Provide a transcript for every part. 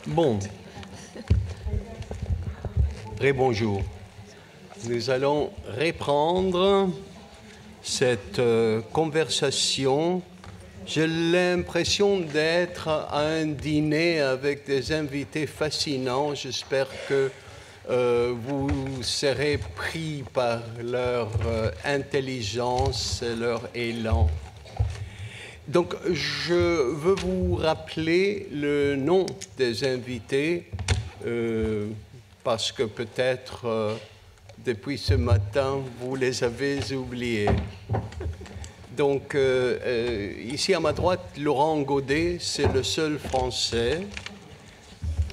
Bon, bonjour. Nous allons reprendre cette conversation. J'ai l'impression d'être à un dîner avec des invités fascinants. J'espère que vous serez pris par leur intelligence et leur élan. Donc, je veux vous rappeler le nom des invités, parce que peut-être, depuis ce matin, vous les avez oubliés. Donc, ici à ma droite, Laurent Godet, c'est le seul Français.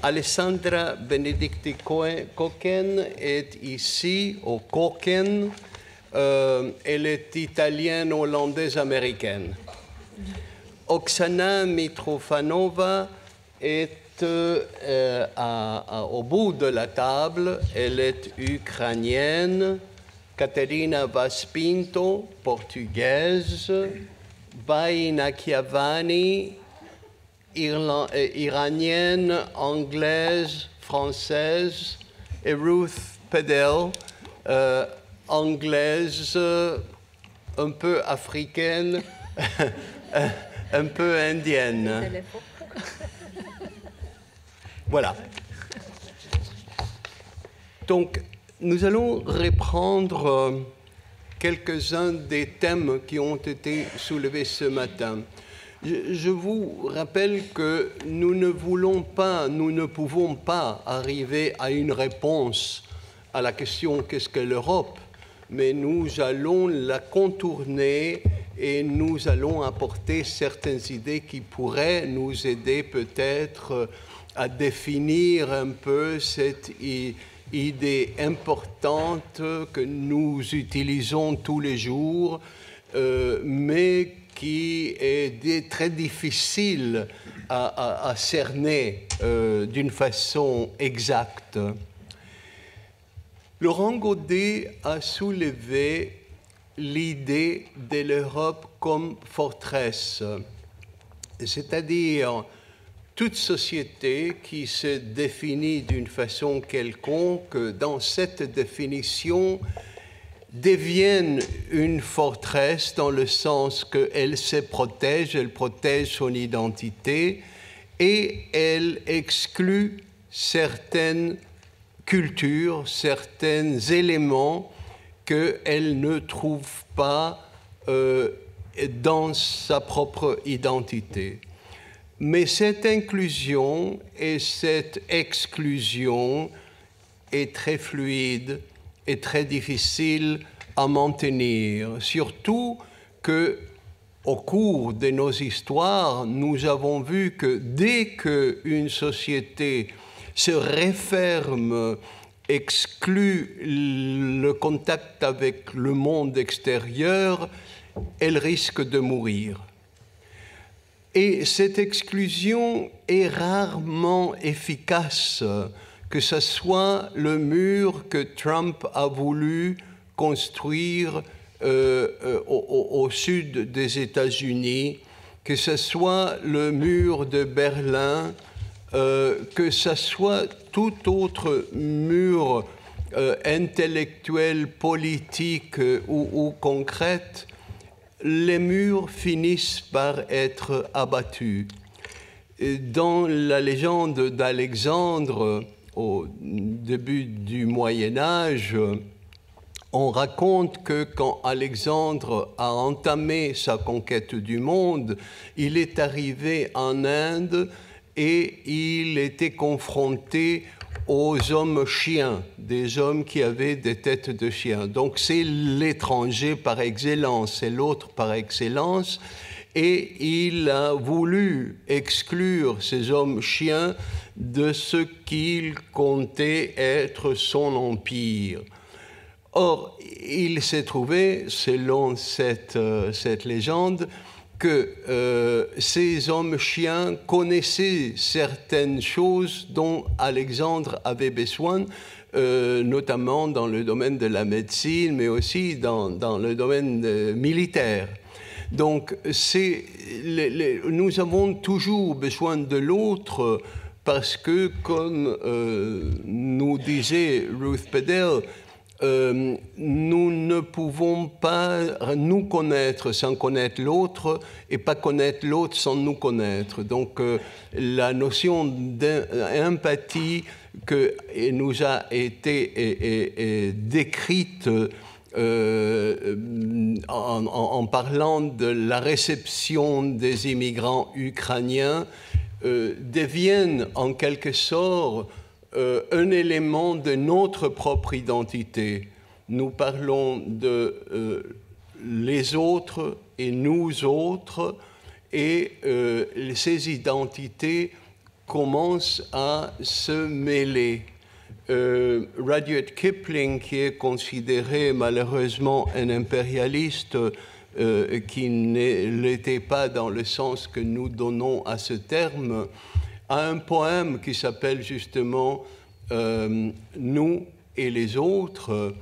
Alessandra Benedicti Koken est ici, au Koken. Elle est italienne, hollandaise, américaine. Oksana Mitrofanova est au bout de la table. Elle est ukrainienne. Katerina Vaspinto, portugaise. Baina Chiavani, iranienne, anglaise, française. Et Ruth Pedel, anglaise, un peu africaine. Un peu indienne. Voilà. Donc, nous allons reprendre quelques-uns des thèmes qui ont été soulevés ce matin. Je vous rappelle que nous ne pouvons pas arriver à une réponse à la question « Qu'est-ce que l'Europe ?», mais nous allons la contourner et nous allons apporter certaines idées qui pourraient nous aider peut-être à définir un peu cette idée importante que nous utilisons tous les jours, mais qui est très difficile à cerner d'une façon exacte. Laurent Godet a soulevé l'idée de l'Europe comme forteresse, c'est-à-dire toute société qui se définit d'une façon quelconque, dans cette définition, devienne une forteresse dans le sens qu'elle se protège, elle protège son identité et elle exclut certaines cultures, certains éléments qu'elle ne trouve pas dans sa propre identité. Mais cette inclusion et cette exclusion est très fluide et très difficile à maintenir, surtout qu'au cours de nos histoires, nous avons vu que dès qu'une société se referme, exclut le contact avec le monde extérieur, elle risque de mourir. Et cette exclusion est rarement efficace, que ce soit le mur que Trump a voulu construire au sud des États-Unis, que ce soit le mur de Berlin, que ce soit tout autre mur intellectuel, politique ou concret, les murs finissent par être abattus. Dans la légende d'Alexandre, au début du Moyen-Âge, on raconte que quand Alexandre a entamé sa conquête du monde, il est arrivé en Inde et il était confronté aux hommes-chiens, des hommes qui avaient des têtes de chiens. Donc c'est l'étranger par excellence, c'est l'autre par excellence, et il a voulu exclure ces hommes-chiens de ce qu'il comptait être son empire. Or, il s'est trouvé, selon cette légende, que ces hommes-chiens connaissaient certaines choses dont Alexandre avait besoin, notamment dans le domaine de la médecine, mais aussi dans le domaine militaire. Donc, nous avons toujours besoin de l'autre parce que, comme nous disait Ruth Bedell, nous ne pouvons pas nous connaître sans connaître l'autre et pas connaître l'autre sans nous connaître. Donc la notion d'empathie que nous a été décrite en parlant de la réception des immigrants ukrainiens deviennent en quelque sorte un élément de notre propre identité. Nous parlons de les autres et nous autres, et ces identités commencent à se mêler. Rudyard Kipling, qui est considéré malheureusement un impérialiste qui ne l'était pas dans le sens que nous donnons à ce terme, a un poème qui s'appelle justement Nous et les autres,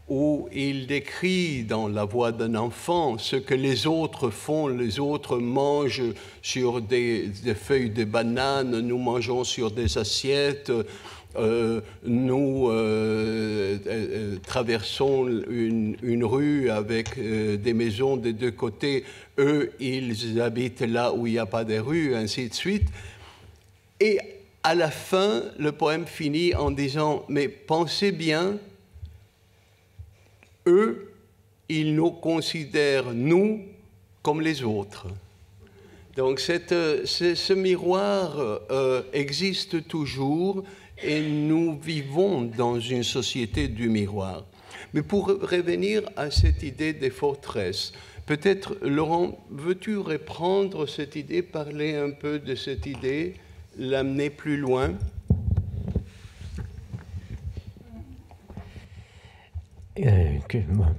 où il décrit dans la voix d'un enfant ce que les autres font. Les autres mangent sur des feuilles de banane, nous mangeons sur des assiettes, nous traversons une rue avec des maisons des deux côtés, eux ils habitent là où il n'y a pas de rue, ainsi de suite. Et à la fin, le poème finit en disant « Mais pensez bien, eux, ils nous considèrent, nous, comme les autres. » Donc ce miroir existe toujours et nous vivons dans une société du miroir. Mais pour revenir à cette idée des forteresses, peut-être, Laurent, veux-tu reprendre cette idée, parler un peu de cette idée, l'amener plus loin?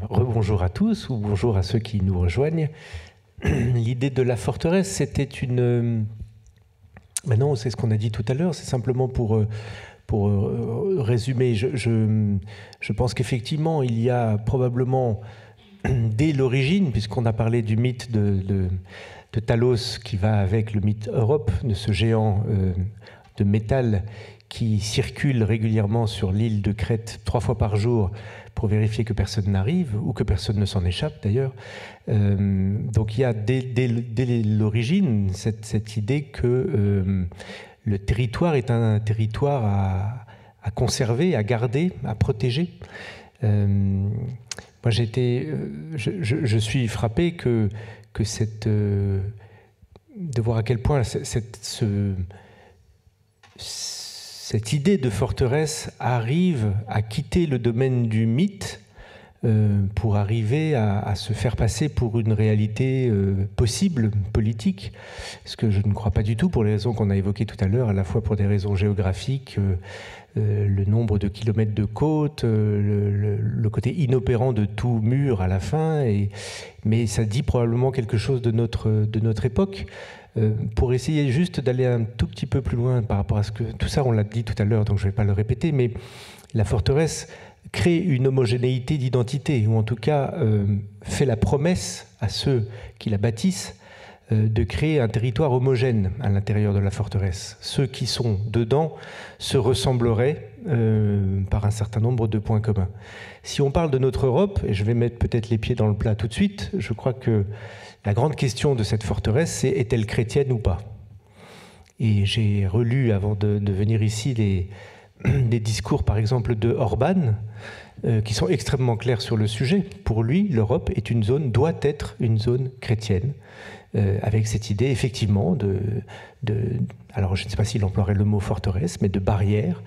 Rebonjour à tous, ou bonjour à ceux qui nous rejoignent. L'idée de la forteresse, c'était une... Ben non, c'est ce qu'on a dit tout à l'heure, c'est simplement pour résumer. Je pense qu'effectivement, il y a probablement, dès l'origine, puisqu'on a parlé du mythe de Talos qui va avec le mythe Europe, de ce géant de métal qui circule régulièrement sur l'île de Crète 3 fois par jour pour vérifier que personne n'arrive, ou que personne ne s'en échappe d'ailleurs. Donc il y a dès l'origine cette idée que le territoire est un territoire à conserver, à garder, à protéger. Moi je suis frappé que de voir à quel point cette idée de forteresse arrive à quitter le domaine du mythe pour arriver à se faire passer pour une réalité possible, politique, ce que je ne crois pas du tout pour les raisons qu'on a évoquées tout à l'heure, à la fois pour des raisons géographiques, le nombre de kilomètres de côte, le côté inopérant de tout mur à la fin, mais ça dit probablement quelque chose de notre époque. Pour essayer juste d'aller un tout petit peu plus loin par rapport à ce que... Tout ça, on l'a dit tout à l'heure, donc je ne vais pas le répéter, mais la forteresse crée une homogénéité d'identité, ou en tout cas fait la promesse à ceux qui la bâtissent de créer un territoire homogène à l'intérieur de la forteresse. Ceux qui sont dedans se ressembleraient par un certain nombre de points communs. Si on parle de notre Europe, et je vais mettre peut-être les pieds dans le plat tout de suite, je crois que la grande question de cette forteresse, c'est est-elle chrétienne ou pas? Et j'ai relu, avant de venir ici, des discours, par exemple, de Orban, qui sont extrêmement clairs sur le sujet. Pour lui, l'Europe doit être une zone chrétienne, avec cette idée, effectivement, alors je ne sais pas s'il emploierait le mot forteresse, mais de barrière.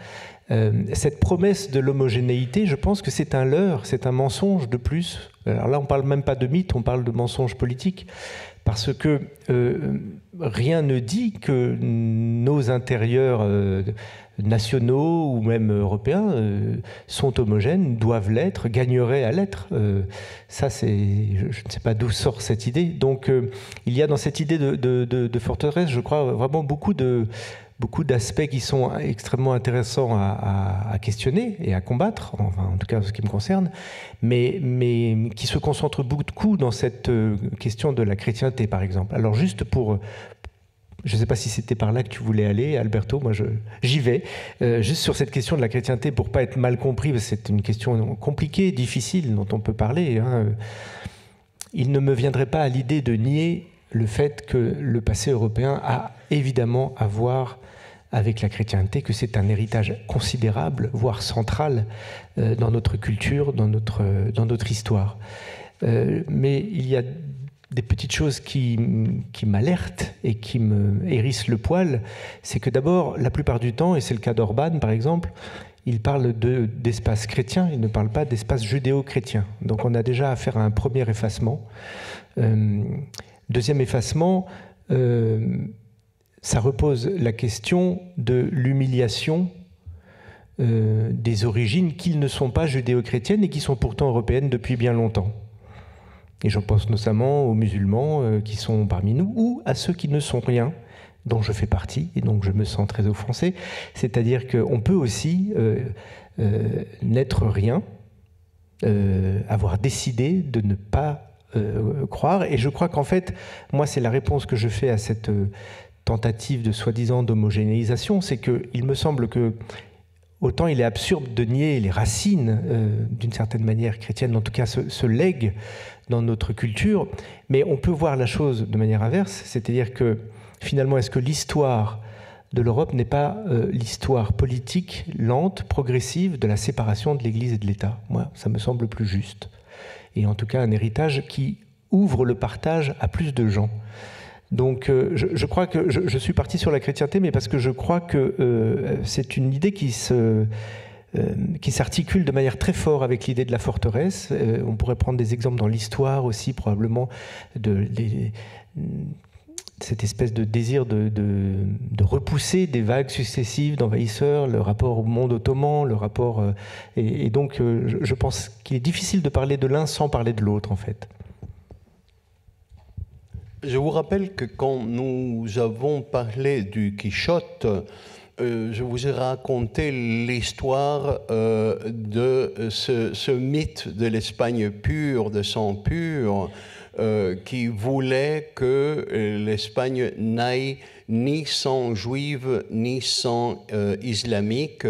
Cette promesse de l'homogénéité, je pense que c'est un leurre, c'est un mensonge de plus. Alors là, on ne parle même pas de mythe, on parle de mensonge politique, parce que rien ne dit que nos intérieurs nationaux ou même européens sont homogènes, doivent l'être, gagneraient à l'être. Ça, je ne sais pas d'où sort cette idée. Donc, il y a dans cette idée de forteresse, je crois, vraiment beaucoup d'aspects qui sont extrêmement intéressants à questionner et à combattre, enfin, en tout cas en ce qui me concerne, mais qui se concentrent beaucoup dans cette question de la chrétienté, par exemple. Alors juste pour Je ne sais pas si c'était par là que tu voulais aller, Alberto, moi j'y vais. Juste sur cette question de la chrétienté, pour ne pas être mal compris, parce que c'est une question compliquée, difficile, dont on peut parler, hein. Il ne me viendrait pas à l'idée de nier le fait que le passé européen a évidemment à voir avec la chrétienté, que c'est un héritage considérable, voire central, dans notre culture, dans notre histoire. Mais il y a des petites choses qui m'alertent et qui me hérissent le poil. C'est que d'abord, la plupart du temps, et c'est le cas d'Orban par exemple, il parle d'espace chrétien, il ne parle pas d'espace judéo-chrétien. Donc on a déjà affaire à un premier effacement. Deuxième effacement, ça repose la question de l'humiliation des origines qui ne sont pas judéo-chrétiennes et qui sont pourtant européennes depuis bien longtemps. Et je pense notamment aux musulmans qui sont parmi nous, ou à ceux qui ne sont rien, dont je fais partie, et donc je me sens très offensé. C'est-à-dire qu'on peut aussi n'être rien, avoir décidé de ne pas croire. Et je crois qu'en fait, moi, c'est la réponse que je fais à cette tentative de soi-disant d'homogénéisation, c'est qu'il me semble que autant il est absurde de nier les racines, d'une certaine manière chrétienne, en tout cas ce legs dans notre culture, mais on peut voir la chose de manière inverse, c'est-à-dire que finalement, est-ce que l'histoire de l'Europe n'est pas l'histoire politique lente, progressive de la séparation de l'Église et de l'État? Moi, ça me semble plus juste. Et en tout cas, un héritage qui ouvre le partage à plus de gens. Donc je crois que je suis parti sur la chrétienté, mais parce que je crois que c'est une idée qui s'articule de manière très forte avec l'idée de la forteresse. On pourrait prendre des exemples dans l'histoire aussi, probablement, cette espèce de désir de repousser des vagues successives d'envahisseurs, le rapport au monde ottoman, le rapport... et donc, je pense qu'il est difficile de parler de l'un sans parler de l'autre, en fait. Je vous rappelle que quand nous avons parlé du Quichotte, je vous ai raconté l'histoire de ce mythe de l'Espagne pure, de sang pur, qui voulait que l'Espagne n'aille ni sang juive ni sang islamique,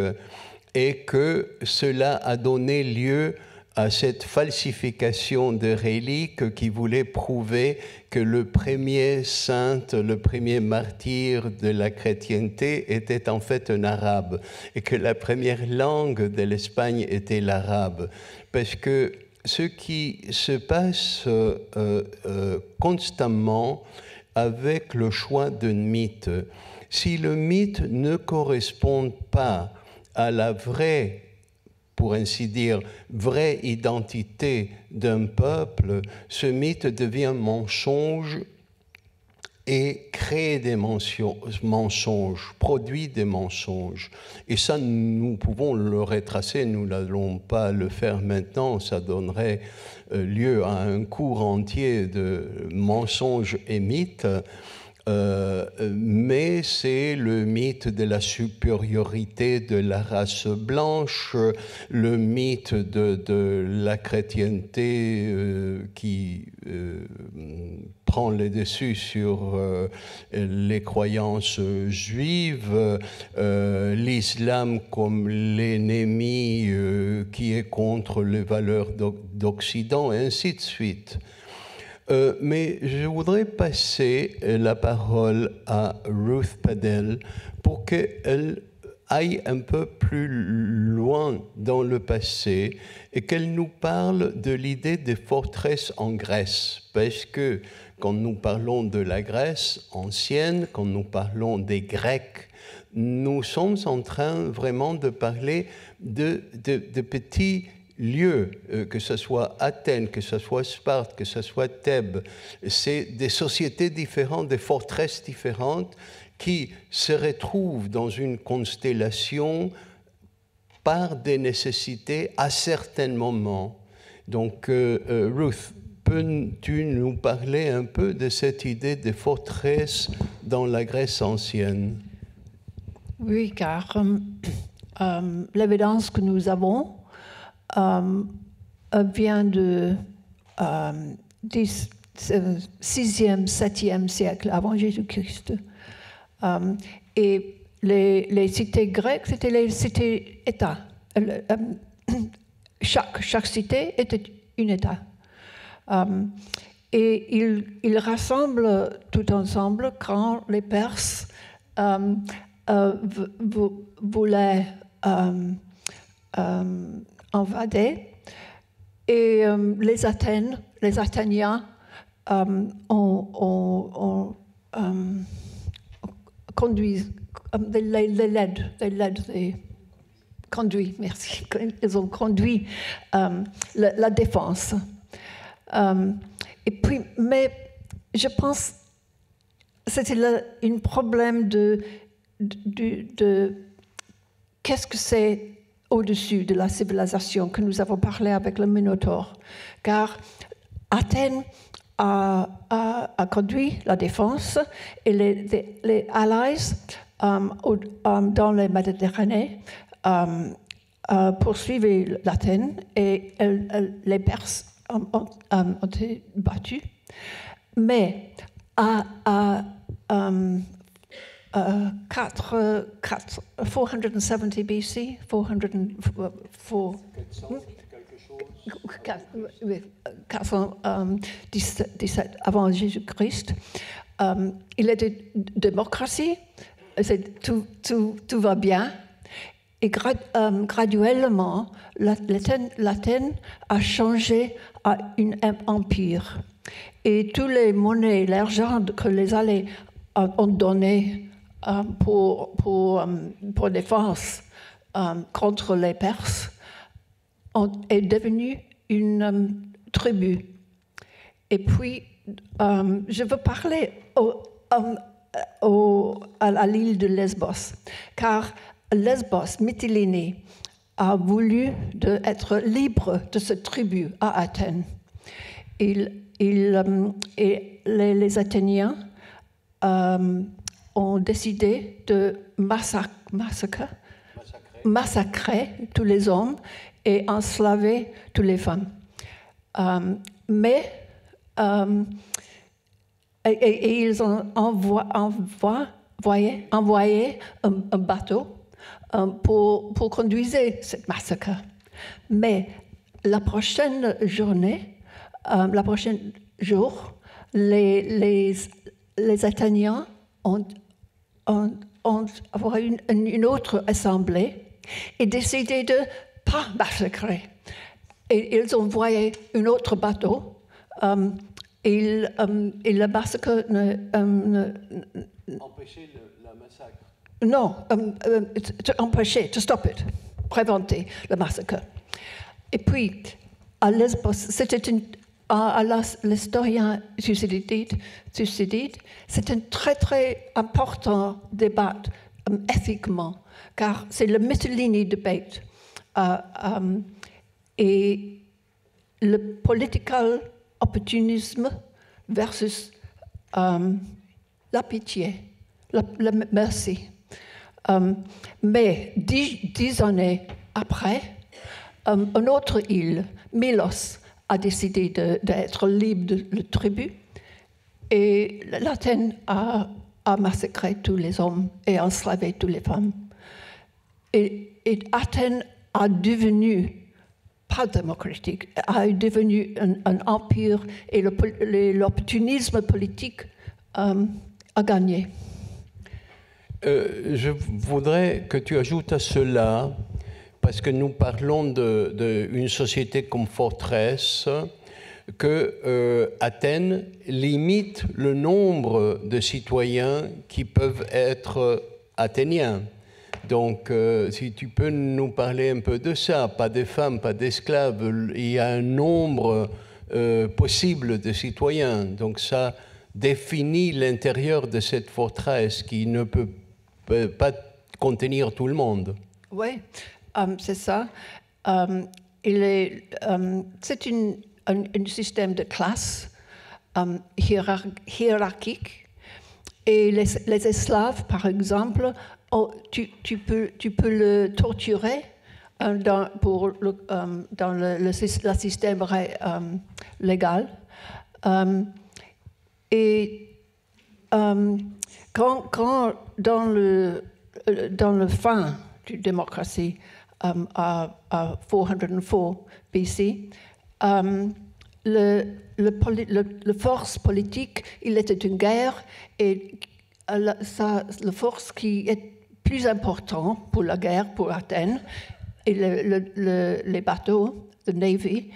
et que cela a donné lieu à cette falsification de reliques qui voulait prouver que le premier saint, le premier martyr de la chrétienté était en fait un arabe, et que la première langue de l'Espagne était l'arabe. Parce que ce qui se passe constamment avec le choix d'un mythe, si le mythe ne correspond pas à la vraie, pour ainsi dire, vraie identité d'un peuple, ce mythe devient mensonge et crée des mensonges, produit des mensonges. Et ça, nous pouvons le retracer, nous n'allons pas le faire maintenant, ça donnerait lieu à un cours entier de mensonges et mythes. Mais c'est le mythe de la supériorité de la race blanche, le mythe de la chrétienté qui prend le dessus sur les croyances juives, l'islam comme l'ennemi qui est contre les valeurs d'Occident, et ainsi de suite. Mais je voudrais passer la parole à Ruth Padel pour qu'elle aille un peu plus loin dans le passé et qu'elle nous parle de l'idée des forteresses en Grèce. Parce que quand nous parlons de la Grèce ancienne, quand nous parlons des Grecs, nous sommes en train vraiment de parler de petits lieux, que ce soit Athènes, que ce soit Sparte, que ce soit Thèbes. C'est des sociétés différentes, des forteresses différentes qui se retrouvent dans une constellation par des nécessités à certains moments. Donc, Ruth, peux-tu nous parler un peu de cette idée des forteresses dans la Grèce ancienne? Oui, car l'évidence que nous avons vient du 6e, 7e siècle avant Jésus-Christ. Et les cités grecques, c'était les cités-États. Chaque cité était un État. Et ils rassemblent tout ensemble quand les Perses voulaient invader. Et les Athéniens ont conduit, merci. Ils ont conduit la défense. Et puis, mais je pense que c'était un problème de qu'est-ce que c'est au-dessus de la civilisation que nous avons parlé avec le Minotaure. Car Athènes a conduit la défense et les allies dans la Méditerranée poursuivaient l'Athènes et les Perses ont été battus. Mais à 470 BC, 417 avant Jésus-Christ, il y a une démocratie, tout va bien, et graduellement, l'Athènes a changé à un empire. Et tous les monnaies, l'argent que les alliés ont donné pour défense contre les Perses est devenu une tribu. Et puis, je veux parler à l'île de Lesbos, car Lesbos, Mytilène, a voulu être libre de cette tribu à Athènes. Et les Athéniens ont décidé de massacrer tous les hommes et enslaver toutes les femmes. Et ils ont envoyé un bateau pour conduire cette massacre. Mais la prochaine jour, les Athéniens ont une autre assemblée et décidé de ne pas massacrer. Et ils ont envoyé un autre bateau. Et le massacre Empêcher le massacre. Non, empêcher, to stop it, préventer le massacre. Et puis, à Lesbos, c'était l'historien Thucydide, c'est un très, très important débat éthiquement, car c'est le Mytilène debate. Et le political opportunisme versus la pitié, la merci. Mais 10 années après, une autre île, Milos, a décidé d'être libre de la tribu et l'Athènes a massacré tous les hommes et enslavé toutes les femmes. Et Athènes a devenu pas démocratique, a devenu un empire et l'opportunisme politique a gagné. Je voudrais que tu ajoutes à cela, parce que nous parlons d'une société comme forteresse, que Athènes limite le nombre de citoyens qui peuvent être athéniens. Donc, si tu peux nous parler un peu de ça, pas de femmes, pas d'esclaves, il y a un nombre possible de citoyens. Donc, ça définit l'intérieur de cette forteresse qui ne peut pas contenir tout le monde. Oui, c'est ça. C'est un système de classe hiérarchique. Et les esclaves, par exemple, tu peux le torturer dans le système légal. Et quand dans le fin de la démocratie, à 404 BC, la force politique, il était une guerre, et la force qui est plus importante pour la guerre, pour Athènes, et les bateaux, the Navy,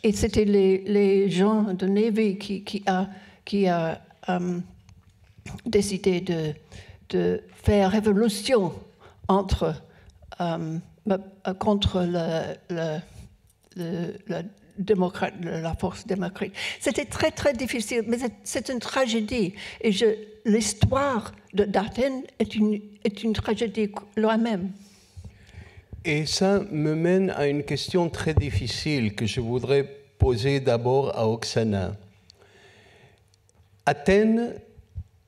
et c'était les gens de Navy qui a décidé de faire révolution contre la force démocrate. C'était très, très difficile, mais c'est une tragédie. Et l'histoire d'Athènes est une tragédie elle-même. Et ça me mène à une question très difficile que je voudrais poser d'abord à Oksana. Athènes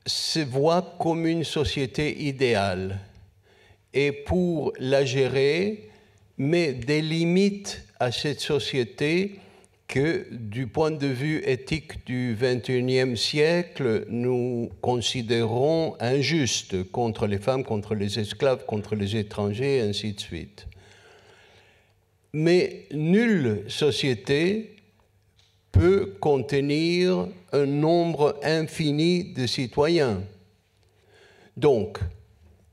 se voit comme une société idéale et pour la gérer, met des limites à cette société que, du point de vue éthique du XXIe siècle, nous considérons injustes contre les femmes, contre les esclaves, contre les étrangers, et ainsi de suite. Mais nulle société peut contenir un nombre infini de citoyens. Donc,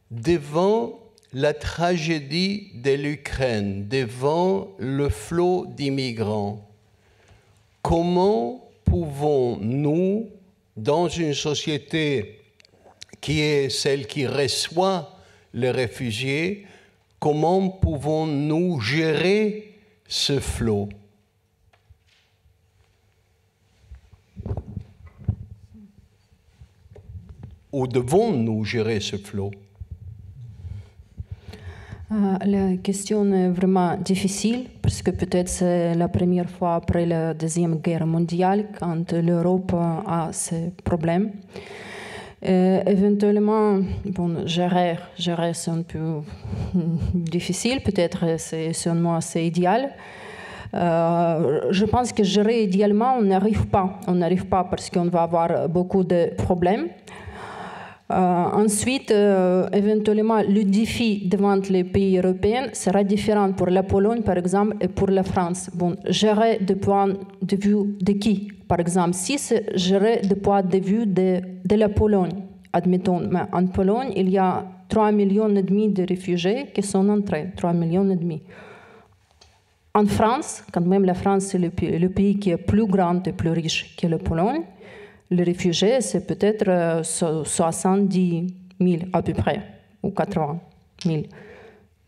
devant la tragédie de l'Ukraine, devant le flot d'immigrants, comment pouvons-nous, dans une société qui est celle qui reçoit les réfugiés, comment pouvons-nous gérer ce flot? Ou devons-nous gérer ce flot? La question est vraiment difficile parce que peut-être c'est la première fois après la Deuxième Guerre mondiale quand l'Europe a ces problèmes. Éventuellement, bon, gérer c'est un peu difficile, peut-être c'est seulement assez idéal. Je pense que gérer idéalement, on n'arrive pas. On n'arrive pas parce qu'on va avoir beaucoup de problèmes. Ensuite, éventuellement, le défi devant les pays européens sera différent pour la Pologne, par exemple, et pour la France. Bon, gérer du point de vue de qui? Par exemple, si c'est gérer du point de vue de la Pologne, admettons, mais en Pologne, il y a 3,5 millions de réfugiés qui sont entrés, 3,5 millions. En France, quand même la France, c'est le pays qui est plus grand et plus riche que la Pologne, les réfugiés, c'est peut-être 70 000 à peu près, ou 80 000.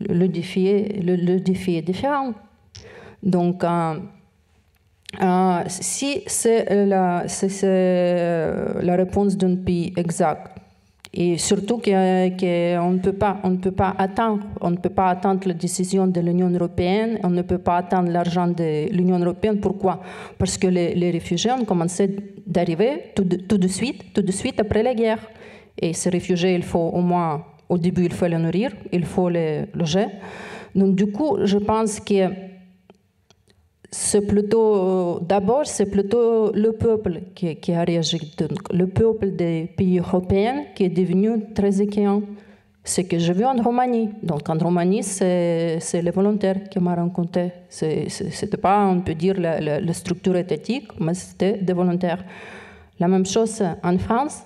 Le défi est différent. Donc, si c'est la réponse d'un pays exact, et surtout qu'on ne peut pas attendre la décision de l'Union européenne, on ne peut pas attendre l'argent de l'Union européenne. Pourquoi? Parce que les réfugiés ont commencé d'arriver tout de suite après la guerre. Et ces réfugiés, il faut au moins, au début, il faut les nourrir, il faut les loger. Donc du coup, je pense que d'abord, c'est plutôt le peuple qui a réagi. Donc, le peuple des pays européens qui est devenu très accueillant. Ce que j'ai vu en Roumanie. Donc, en Roumanie, c'est les volontaires qui m'ont rencontré. C'était pas, on peut dire, la structure étatique, mais c'était des volontaires. La même chose en France.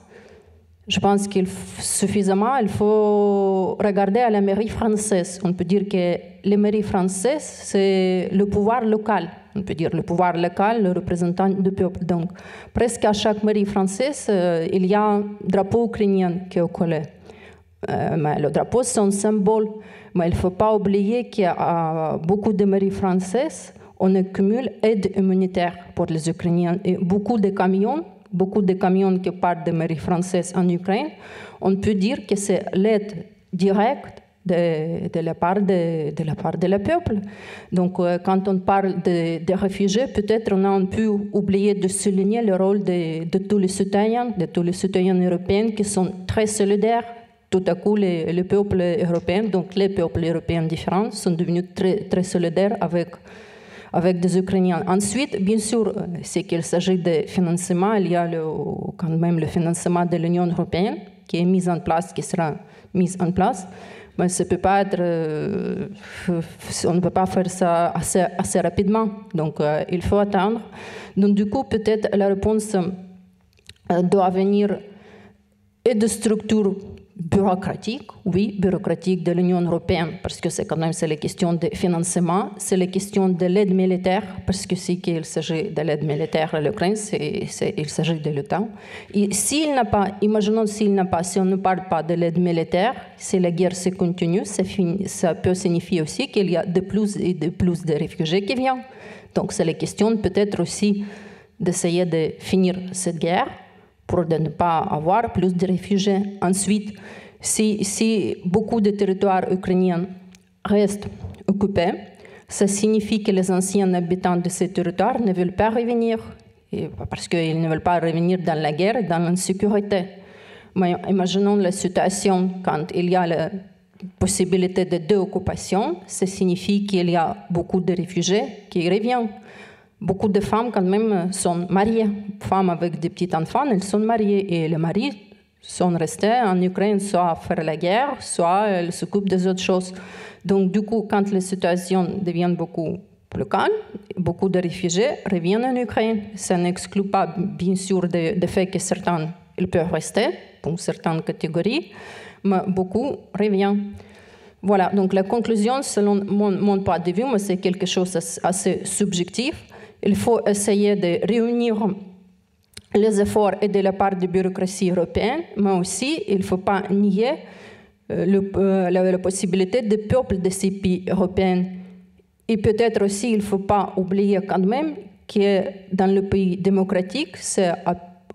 Je pense qu'il faut regarder à la mairie française. On peut dire que les mairies françaises, c'est le pouvoir local. On peut dire le pouvoir local, le représentant du peuple. Donc, presque à chaque mairie française, il y a un drapeau ukrainien qui est collé. Mais le drapeau, c'est un symbole. Mais il ne faut pas oublier qu'il y a beaucoup de mairies françaises, on accumule aide humanitaire pour les Ukrainiens. Et beaucoup de camions qui partent des mairies françaises en Ukraine, on peut dire que c'est l'aide directe de la part de la peuple. Donc, quand on parle des réfugiés, peut-être on a un peu oublié de souligner le rôle de tous les citoyens européens qui sont très solidaires. Tout à coup, les peuples européens, donc les peuples européens différents, sont devenus très, très solidaires avec des Ukrainiens. Ensuite, bien sûr, c'est qu'il s'agit de financement. Il y a quand même le financement de l'Union européenne qui est mis en place, qui sera mis en place. Mais ça peut pas être, on ne peut pas faire ça assez rapidement. Donc, il faut attendre. Donc, du coup, peut-être la réponse doit venir et de structures bureaucratiques, oui, bureaucratiques de l'Union européenne, parce que c'est quand même les questions de financement, c'est les questions de l'aide militaire, parce que c'est qu'il s'agit de l'aide militaire à l'Ukraine, il s'agit de l'OTAN. Et s'il n'a pas, imaginons s'il n'a pas, si on ne parle pas de l'aide militaire, si la guerre se continue, ça peut signifier aussi qu'il y a de plus et de plus de réfugiés qui viennent. Donc c'est la question peut-être aussi d'essayer de finir cette guerre, pour ne pas avoir plus de réfugiés. Ensuite, si beaucoup de territoires ukrainiens restent occupés, ça signifie que les anciens habitants de ces territoires ne veulent pas revenir, parce qu'ils ne veulent pas revenir dans la guerre et dans l'insécurité. Mais imaginons la situation quand il y a la possibilité de deux occupations, ça signifie qu'il y a beaucoup de réfugiés qui reviennent. Beaucoup de femmes, quand même, sont mariées. Femmes avec des petits-enfants, elles sont mariées. Et les maris sont restés en Ukraine, soit à faire la guerre, soit elles s'occupent des autres choses. Donc, du coup, quand la situation devient beaucoup plus calme, beaucoup de réfugiés reviennent en Ukraine. Ça n'exclut pas, bien sûr, le fait que certains ils peuvent rester, pour certaines catégories, mais beaucoup reviennent. Voilà, donc la conclusion, selon mon point de vue, mais c'est quelque chose assez subjectif. Il faut essayer de réunir les efforts et de la part de la bureaucratie européenne, mais aussi il ne faut pas nier la possibilité des peuples de ces pays européens. Et peut-être aussi il ne faut pas oublier quand même que dans le pays démocratique, c'est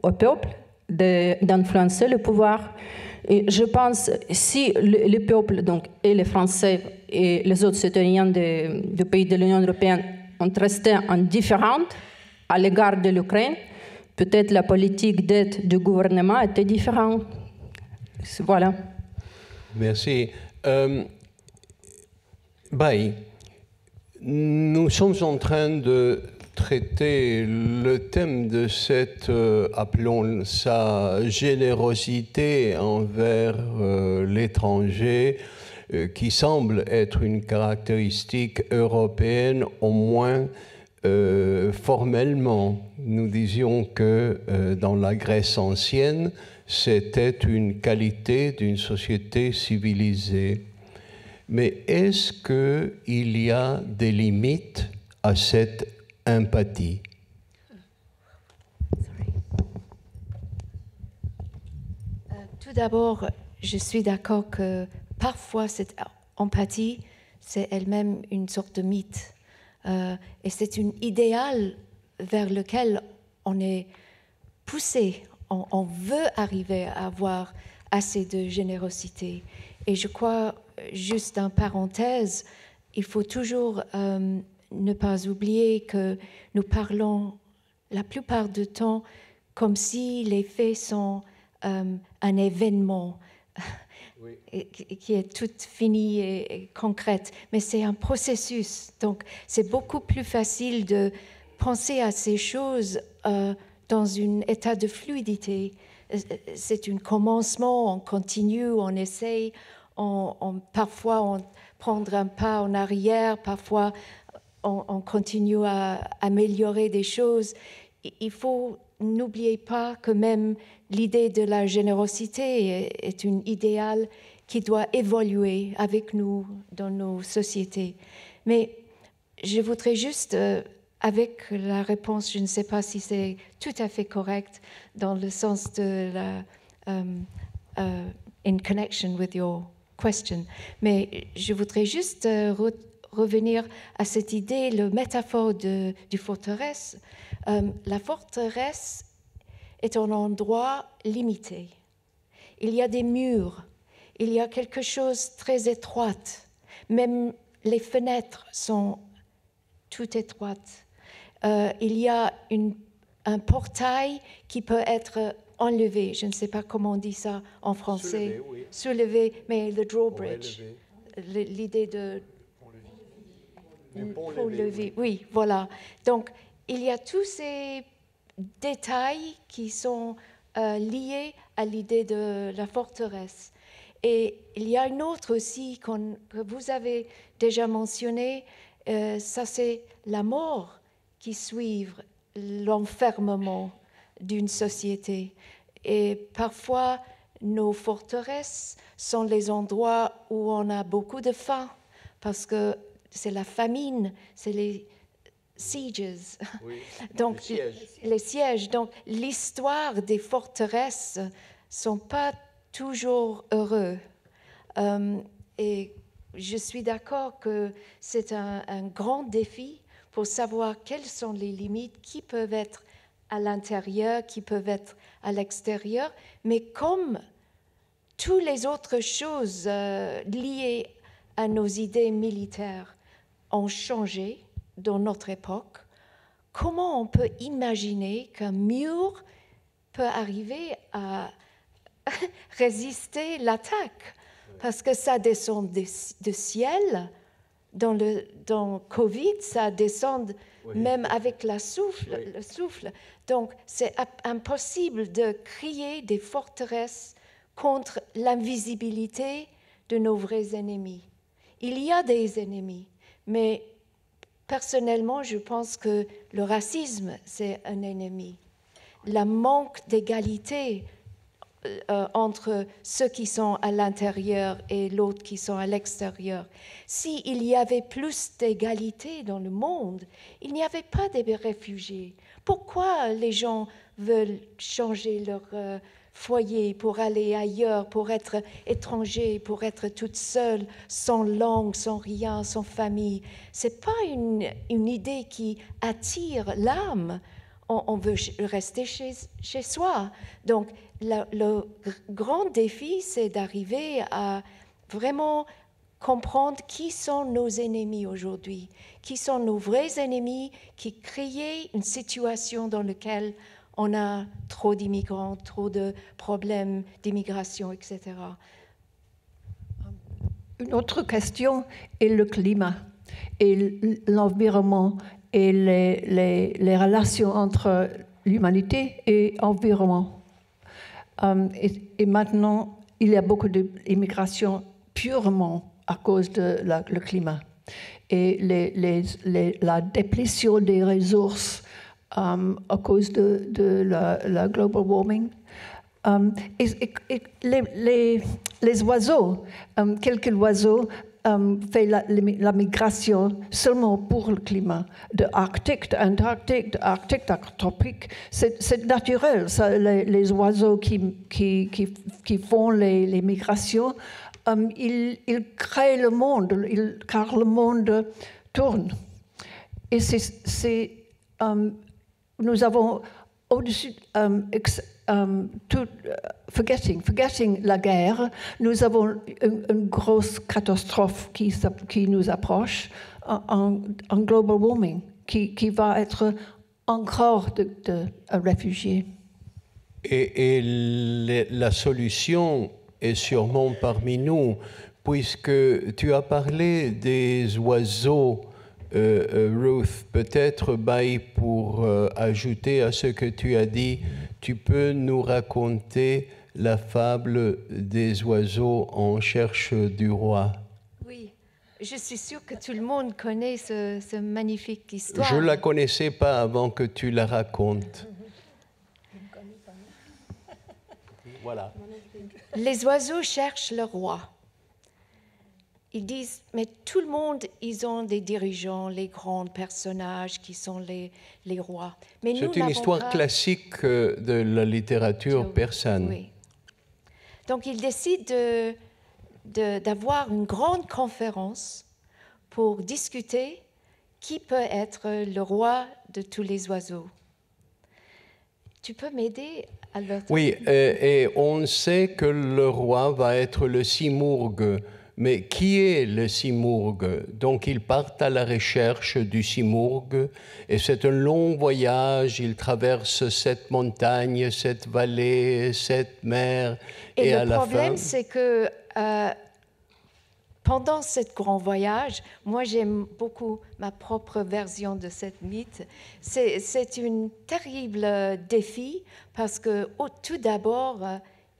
au peuple d'influencer le pouvoir. Et je pense si le peuple, donc, et les Français et les autres citoyens du pays de l'Union européenne ont resté indifférentes à l'égard de l'Ukraine, peut-être la politique d'aide du gouvernement était différente. Voilà. Merci. Nous sommes en train de traiter le thème de cette, appelons ça, générosité envers l'étranger, qui semble être une caractéristique européenne, au moins formellement. Nous disions que dans la Grèce ancienne, c'était une qualité d'une société civilisée. Mais est-ce qu'il y a des limites à cette empathie? Tout d'abord, je suis d'accord que parfois cette empathie, c'est elle-même une sorte de mythe. Et c'est un idéal vers lequel on est poussé. On veut arriver à avoir assez de générosité. Et je crois, juste en parenthèse, il faut toujours ne pas oublier que nous parlons la plupart du temps comme si les faits sont un événement qui est tout fini et concrète, mais c'est un processus. Donc, c'est beaucoup plus facile de penser à ces choses dans un état de fluidité. C'est un commencement, on continue, on essaye, parfois on prend un pas en arrière, parfois on continue à améliorer des choses. Il faut n'oublier pas que même l'idée de la générosité est un idéal qui doit évoluer avec nous dans nos sociétés. Mais je voudrais juste, avec la réponse, je ne sais pas si c'est tout à fait correct dans le sens de la in connection with your question, mais je voudrais juste revenir à cette idée, la métaphore du forteresse. La forteresse est un endroit limité. Il y a des murs, il y a quelque chose de très étroit. Même les fenêtres sont toutes étroites. Il y a un portail qui peut être enlevé. Je ne sais pas comment on dit ça en français. Soulevé, oui. Soulevé, mais le drawbridge, l'idée de... pour lever. Oui, voilà. Donc, il y a tous ces détails qui sont liés à l'idée de la forteresse. Et il y a une autre aussi que vous avez déjà mentionné, ça c'est la mort qui suit l'enfermement d'une société. Et parfois, nos forteresses sont les endroits où on a beaucoup de faim, parce que c'est la famine, c'est les sieges. Oui, Donc, les sièges. les sièges. Donc, l'histoire des forteresses ne sont pas toujours heureux. Et je suis d'accord que c'est un grand défi pour savoir quelles sont les limites qui peuvent être à l'intérieur, qui peuvent être à l'extérieur. Mais comme toutes les autres choses liées à nos idées militaires ont changé dans notre époque, comment on peut imaginer qu'un mur peut arriver à résister l'attaque? Parce que ça descend de ciel, dans Covid, ça descend même avec le souffle. Donc, c'est impossible de créer des forteresses contre l'invisibilité de nos vrais ennemis. Il y a des ennemis, mais personnellement, je pense que le racisme, c'est un ennemi. Le manque d'égalité entre ceux qui sont à l'intérieur et l'autre qui sont à l'extérieur. S'il y avait plus d'égalité dans le monde, il n'y avait pas de réfugiés. Pourquoi les gens veulent changer leur foyer pour aller ailleurs, pour être étrangers, pour être toute seule, sans langue, sans rien, sans famille? Ce n'est pas une idée qui attire l'âme. On veut rester chez soi. Donc, le grand défi, c'est d'arriver à vraiment comprendre qui sont nos ennemis aujourd'hui, qui sont nos vrais ennemis qui créent une situation dans laquelle on a trop d'immigrants, trop de problèmes d'immigration, etc. Une autre question est le climat et l'environnement et les relations entre l'humanité et l'environnement. Et maintenant, il y a beaucoup d'immigration purement à cause de le climat. Et la déplétion des ressources à cause de la global warming. Et les oiseaux, quelques oiseaux fait la migration seulement pour le climat, de Arctique, d'Antarctique, tropique. C'est naturel, ça, les oiseaux qui font les migrations, ils créent le monde, car le monde tourne. Et nous avons au-dessus forgetting la guerre, nous avons une grosse catastrophe qui nous approche en global warming, qui va être encore de réfugiés. Et la solution est sûrement parmi nous, puisque tu as parlé des oiseaux, Ruth, peut-être pour ajouter à ce que tu as dit, tu peux nous raconter la fable des oiseaux en cherche du roi? Oui, je suis sûre que tout le monde connaît ce magnifique histoire. Je ne la connaissais pas avant que tu la racontes. Voilà. Les oiseaux cherchent le roi. Ils disent, mais tout le monde, ils ont des dirigeants, les grands personnages qui sont les rois. Mais c'est une histoire classique de la littérature persane. Oui. Donc, ils décident d'avoir une grande conférence pour discuter qui peut être le roi de tous les oiseaux. Tu peux m'aider à leur... Oui, et on sait que le roi va être le simurghe. Mais qui est le simurghe? Donc ils partent à la recherche du simurghe et c'est un long voyage, ils traversent cette montagne, cette vallée, cette mer. Et à le la problème, fin... c'est que pendant ce grand voyage, moi j'aime beaucoup ma propre version de cette mythe. C'est un terrible défi parce que tout d'abord,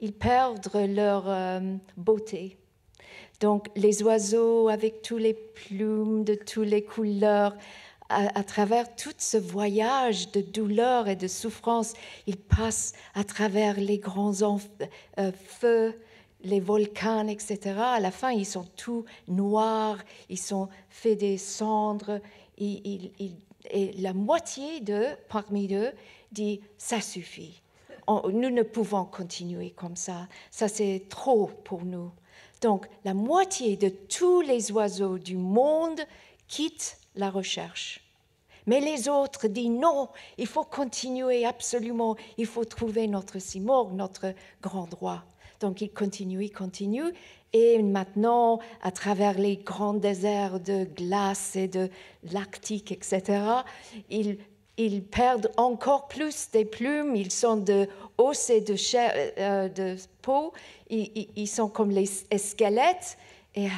ils perdent leur beauté. Donc les oiseaux avec tous les plumes de toutes les couleurs, à travers tout ce voyage de douleur et de souffrance, ils passent à travers les grands feux, les volcans, etc. À la fin, ils sont tous noirs, ils sont faits des cendres. Et la moitié parmi eux dit « ça suffit, nous ne pouvons continuer comme ça, ça c'est trop pour nous ». Donc, la moitié de tous les oiseaux du monde quittent la recherche. Mais les autres disent non, il faut continuer absolument, il faut trouver notre simorghe, notre grand roi. Donc, ils continuent, et maintenant, à travers les grands déserts de glace et de lactique, etc., ils perdent encore plus des plumes, ils sont de os et de chair, de peau, ils sont comme les squelettes, et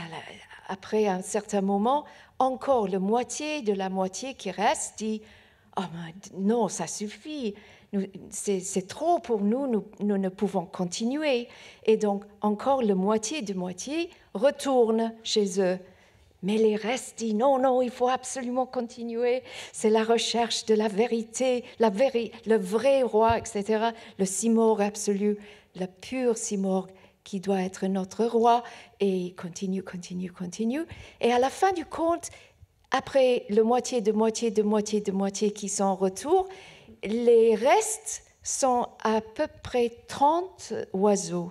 après un certain moment, encore la moitié de la moitié qui reste dit « Oh non, ça suffit, c'est trop pour nous, nous ne pouvons continuer ». Et donc, encore la moitié de moitié retourne chez eux. Mais les restes disent non, il faut absolument continuer. C'est la recherche de la vérité, le vrai roi, etc. Le simorghe absolu, le pur simorghe qui doit être notre roi. Et continue. Et à la fin du compte, après le moitié de moitié qui sont en retour, les restes sont à peu près 30 oiseaux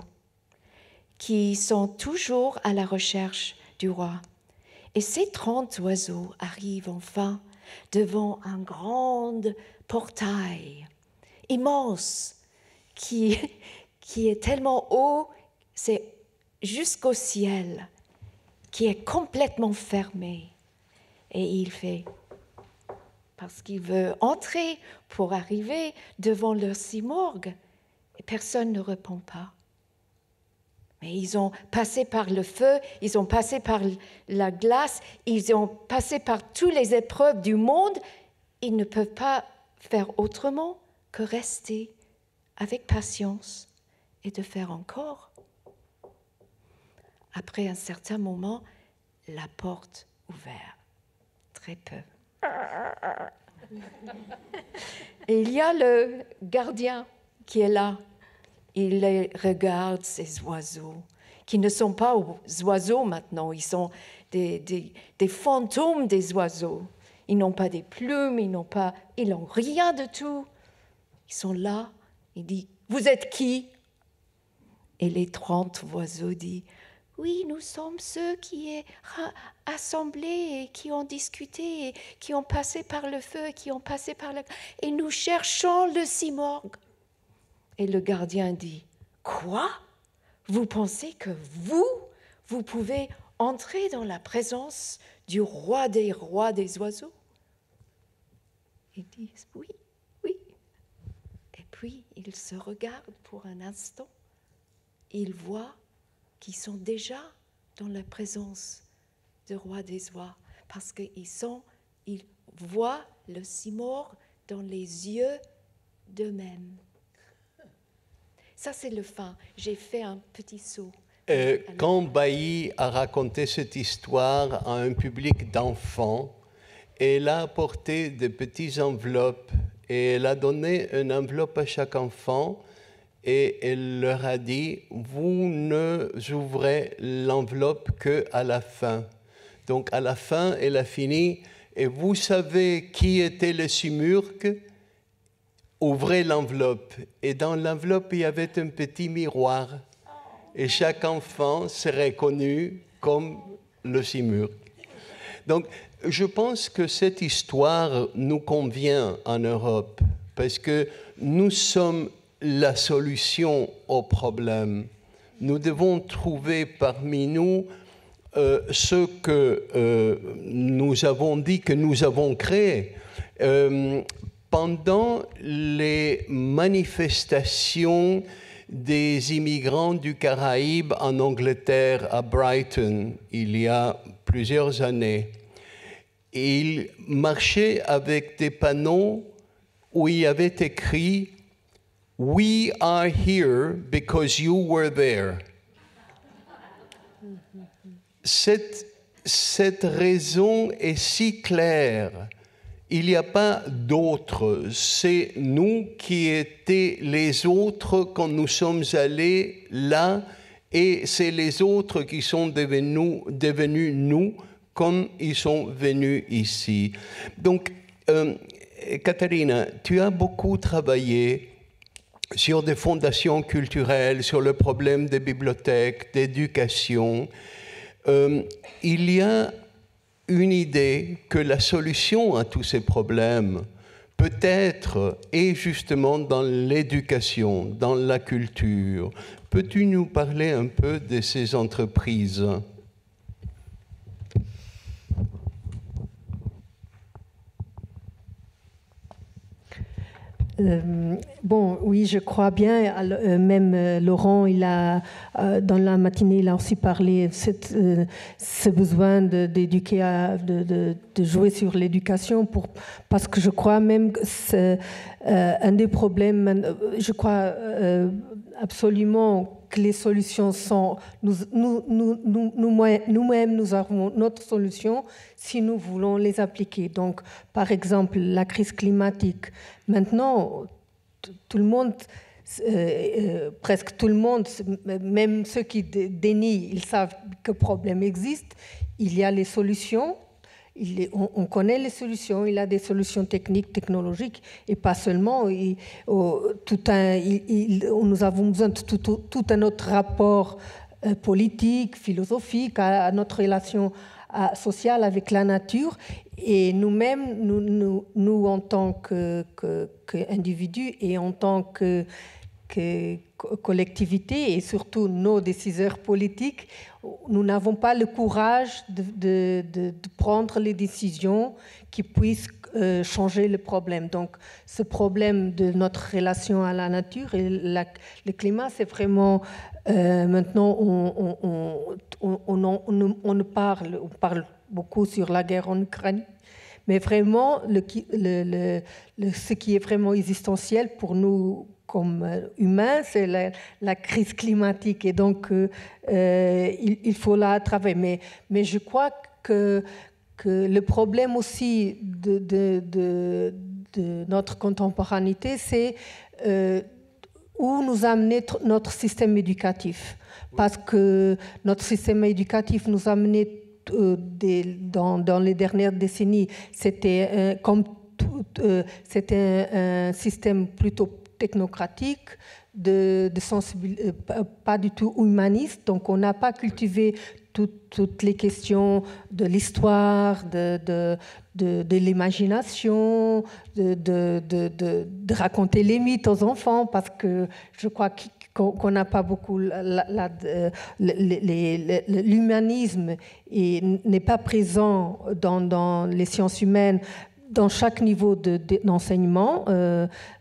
qui sont toujours à la recherche du roi. Et ces 30 oiseaux arrivent enfin devant un grand portail immense qui est tellement haut, c'est jusqu'au ciel, qui est complètement fermé. Et il fait, parce qu'il veut entrer pour arriver devant leur simorghe, et personne ne répond pas. Mais ils ont passé par le feu, ils ont passé par la glace, ils ont passé par toutes les épreuves du monde. Ils ne peuvent pas faire autrement que rester avec patience et de faire encore. Après un certain moment, la porte ouverte, très peu. Et il y a le gardien qui est là. Il regarde ces oiseaux, qui ne sont pas oiseaux maintenant, ils sont des fantômes des oiseaux. Ils n'ont pas des plumes, ils n'ont rien de tout. Ils sont là, il dit « Vous êtes qui ?» Et les 30 oiseaux disent « Oui, nous sommes ceux qui sont assemblés et qui ont discuté, et qui ont passé par le feu, qui ont passé par le... Et nous cherchons le simorghe. » Et le gardien dit, « Quoi? Vous pensez que vous pouvez entrer dans la présence du roi des oiseaux ?» Ils disent, « Oui. » Et puis, ils se regardent pour un instant. Ils voient qu'ils sont déjà dans la présence du roi des oiseaux, parce qu'ils voient le simorghe dans les yeux d'eux-mêmes. Ça, c'est le fin. J'ai fait un petit saut. Quand Bailly a raconté cette histoire à un public d'enfants, elle a apporté des petites enveloppes et elle a donné une enveloppe à chaque enfant et elle leur a dit « Vous ne ouvrez l'enveloppe qu'à la fin ». Donc, à la fin, elle a fini « Et vous savez qui était le simurghe ? Ouvrez l'enveloppe. » Et dans l'enveloppe, il y avait un petit miroir. Et chaque enfant serait connu comme le simurghe. Donc, je pense que cette histoire nous convient en Europe, parce que nous sommes la solution au problème. Nous devons trouver parmi nous ce que nous avons dit que nous avons créé. Pendant les manifestations des immigrants du Caraïbe en Angleterre, à Brighton, il y a plusieurs années. Et il marchait avec des panneaux où il y avait écrit « We are here because you were there ». Cette raison est si claire. Il n'y a pas d'autres. C'est nous qui étions les autres quand nous sommes allés là, et c'est les autres qui sont devenus nous quand ils sont venus ici. Donc, Katharina, tu as beaucoup travaillé sur des fondations culturelles, sur le problème des bibliothèques, d'éducation. Il y a une idée que la solution à tous ces problèmes peut-être est justement dans l'éducation, dans la culture. Peux-tu nous parler un peu de ces entreprises ? Bon, oui, je crois bien. Même Laurent, dans la matinée, il a aussi parlé de ce besoin d'éduquer, de jouer sur l'éducation, parce que je crois même que c'est un des problèmes. Je crois absolument que les solutions sont... Nous-mêmes, nous avons notre solution si nous voulons les appliquer. Donc, par exemple, la crise climatique. Maintenant, tout le monde, presque tout le monde, même ceux qui dénient, ils savent que le problème existe. Il y a les solutions. On connaît les solutions, il y a des solutions techniques, technologiques, et pas seulement. Nous avons besoin de tout un autre rapport politique, philosophique, à notre relation sociale avec la nature. Et nous-mêmes, nous en tant qu'individus et en tant que collectivité, et surtout nos décideurs politiques, nous n'avons pas le courage de prendre les décisions qui puissent changer le problème. Donc, ce problème de notre relation à la nature et le climat, c'est vraiment... maintenant, on parle beaucoup sur la guerre en Ukraine, mais vraiment, ce qui est vraiment existentiel pour nous comme humains, c'est la crise climatique. Et donc, il faut la travailler. Mais je crois que le problème aussi de notre contemporanéité, c'est où nous amener notre système éducatif. Parce que notre système éducatif nous a amené dans les dernières décennies, c'était un système plutôt technocratique, pas du tout humaniste. Donc, on n'a pas cultivé toutes les questions de l'histoire, de l'imagination, de raconter les mythes aux enfants, parce que je crois qu'on n'a pas beaucoup... L'humanisme n'est pas présent dans les sciences humaines, dans chaque niveau d'enseignement,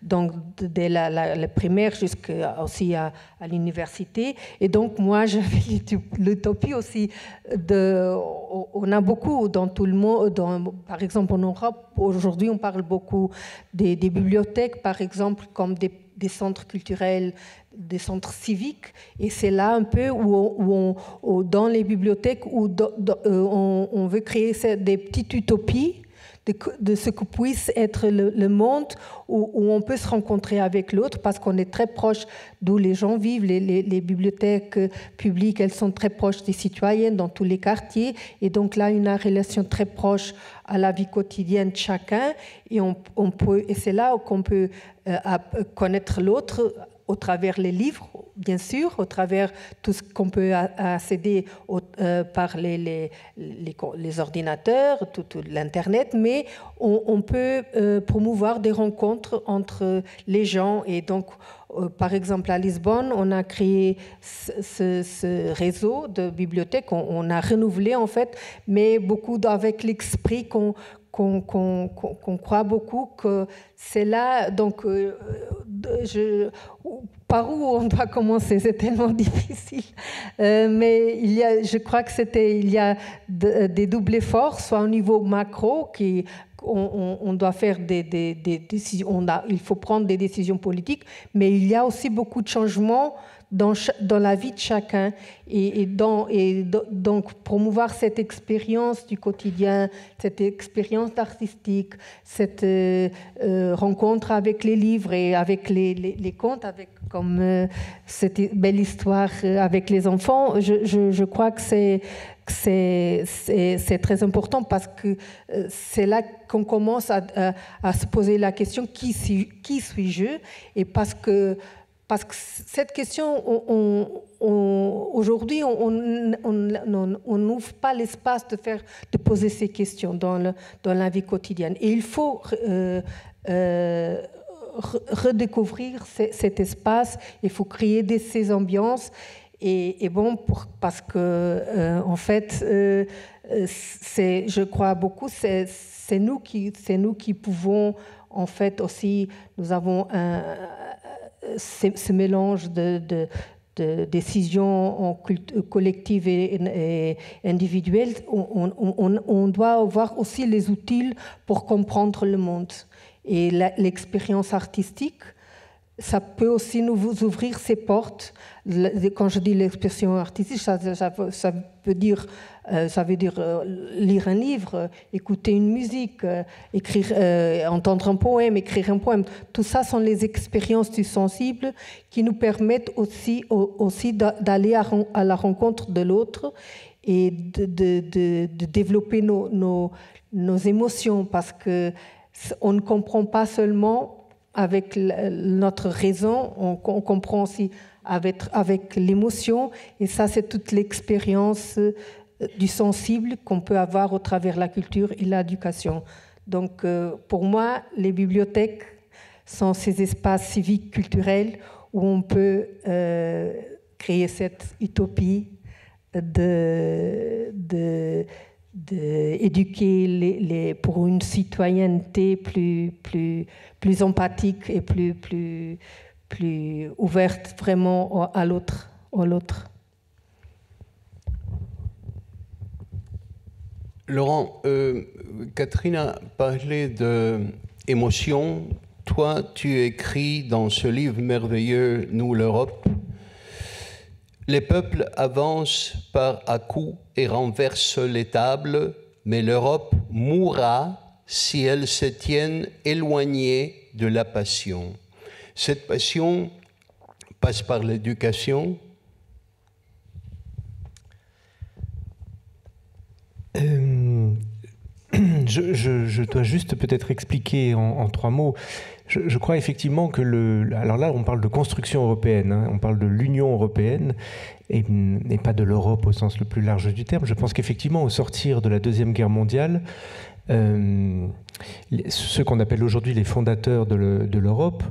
donc dès la primaire jusqu'à aussi à l'université. Et donc, moi, j'avais l'utopie aussi on a beaucoup dans tout le monde, par exemple en Europe, aujourd'hui, on parle beaucoup des bibliothèques, par exemple, comme des centres culturels, des centres civiques, et c'est là un peu où dans les bibliothèques, où on veut créer des petites utopies de ce que puisse être le monde où on peut se rencontrer avec l'autre, parce qu'on est très proche d'où les gens vivent. Les bibliothèques publiques, elles sont très proches des citoyens dans tous les quartiers, et donc là, une relation très proche à la vie quotidienne de chacun, et c'est là qu'on peut connaître l'autre au travers les livres, bien sûr, au travers tout ce qu'on peut accéder par les ordinateurs, tout l'Internet, mais on peut promouvoir des rencontres entre les gens. Et donc, par exemple, à Lisbonne, on a créé ce réseau de bibliothèques, on a renouvelé en fait, mais beaucoup avec l'esprit qu'on croit beaucoup que c'est là, donc par où on doit commencer? C'est tellement difficile. Mais je crois il y a des doubles efforts, soit au niveau macro, on doit faire des décisions, il faut prendre des décisions politiques, mais il y a aussi beaucoup de changements dans la vie de chacun, et donc promouvoir cette expérience du quotidien, cette expérience artistique, cette rencontre avec les livres et avec les contes, comme cette belle histoire avec les enfants. Je crois que c'est très important, parce que c'est là qu'on commence à se poser la question qui suis-je, et parce que cette question, aujourd'hui, on n'ouvre pas l'espace de poser ces questions dans la vie quotidienne. Et il faut redécouvrir cet espace, il faut créer ces ambiances. Et bon, parce que, en fait, je crois beaucoup, c'est nous qui pouvons, en fait, aussi, nous avons ce mélange de décisions collectives et individuelles. On doit avoir aussi les outils pour comprendre le monde. Et l'expérience artistique, ça peut aussi nous ouvrir ces portes. Quand je dis l'expression artistique, ça veut dire lire un livre, écouter une musique, entendre un poème, écrire un poème. Tout ça sont les expériences du sensible qui nous permettent aussi d'aller à la rencontre de l'autre et de développer nos émotions, parce que on ne comprend pas seulement avec notre raison, on comprend aussi avec l'émotion, et ça, c'est toute l'expérience du sensible qu'on peut avoir au travers de la culture et l'éducation. Donc, pour moi, les bibliothèques sont ces espaces civiques culturels où on peut créer cette utopie d'éduquer pour une citoyenneté plus empathique et plus ouverte vraiment à l'autre. Laurent, Catherine a parlé d'émotion. Toi, tu écris dans ce livre merveilleux, Nous l'Europe, les peuples avancent par à-coups et renversent les tables, mais l'Europe mourra si elle se tienne éloignée de la passion. Cette passion passe par l'éducation. Je dois juste peut-être expliquer en 3 mots. Je crois effectivement que alors là, on parle de construction européenne, hein, on parle de l'Union européenne et pas de l'Europe au sens le plus large du terme. Je pense qu'effectivement, au sortir de la Deuxième Guerre mondiale, ceux qu'on appelle aujourd'hui les fondateurs de l'Europe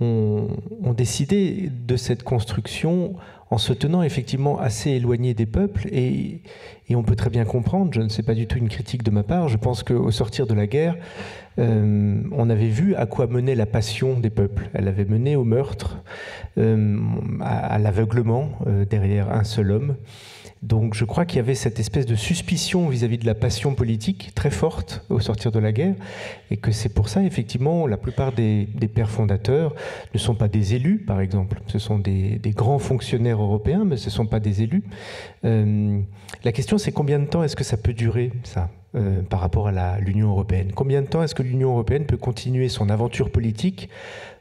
ont décidé de cette construction en se tenant effectivement assez éloigné des peuples, et on peut très bien comprendre, je ne sais pas du tout une critique de ma part, je pense qu'au sortir de la guerre, on avait vu à quoi menait la passion des peuples. Elle avait mené au meurtre, à l'aveuglement derrière un seul homme. Donc je crois qu'il y avait cette espèce de suspicion vis-à-vis de la passion politique très forte au sortir de la guerre, et que c'est pour ça, effectivement, la plupart des pères fondateurs ne sont pas des élus, par exemple. Ce sont des grands fonctionnaires européens, mais ce ne sont pas des élus. La question, c'est combien de temps est-ce que ça peut durer, ça, par rapport à l'Union européenne? Combien de temps est-ce que l'Union européenne peut continuer son aventure politique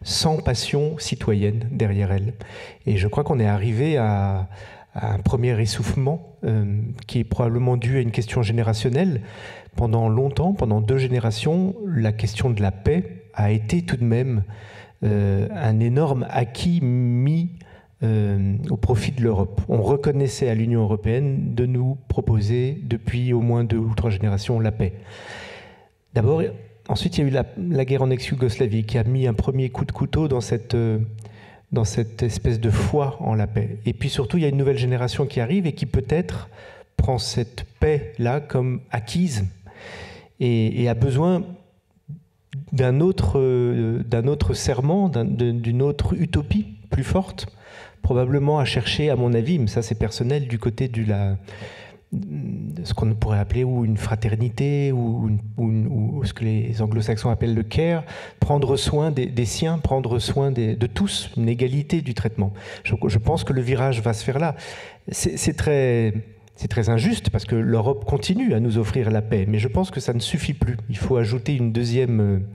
sans passion citoyenne derrière elle? Et je crois qu'on est arrivé à un premier essoufflement qui est probablement dû à une question générationnelle. Pendant longtemps, pendant 2 générations, la question de la paix a été tout de même un énorme acquis mis au profit de l'Europe. On reconnaissait à l'Union européenne de nous proposer depuis au moins 2 ou 3 générations la paix. D'abord, ensuite il y a eu la guerre en ex-Yougoslavie qui a mis un premier coup de couteau dans cette espèce de foi en la paix. Et puis surtout, il y a une nouvelle génération qui arrive et qui peut-être prend cette paix-là comme acquise et a besoin d'un autre serment, d'une autre utopie plus forte, probablement à chercher, à mon avis, mais ça c'est personnel, du côté de ce qu'on pourrait appeler ou une fraternité ou ce que les anglo-saxons appellent le care, prendre soin des siens, prendre soin de tous, une égalité du traitement. Je pense que le virage va se faire là. C'est très injuste parce que l'Europe continue à nous offrir la paix, mais je pense que ça ne suffit plus. Il faut ajouter une deuxième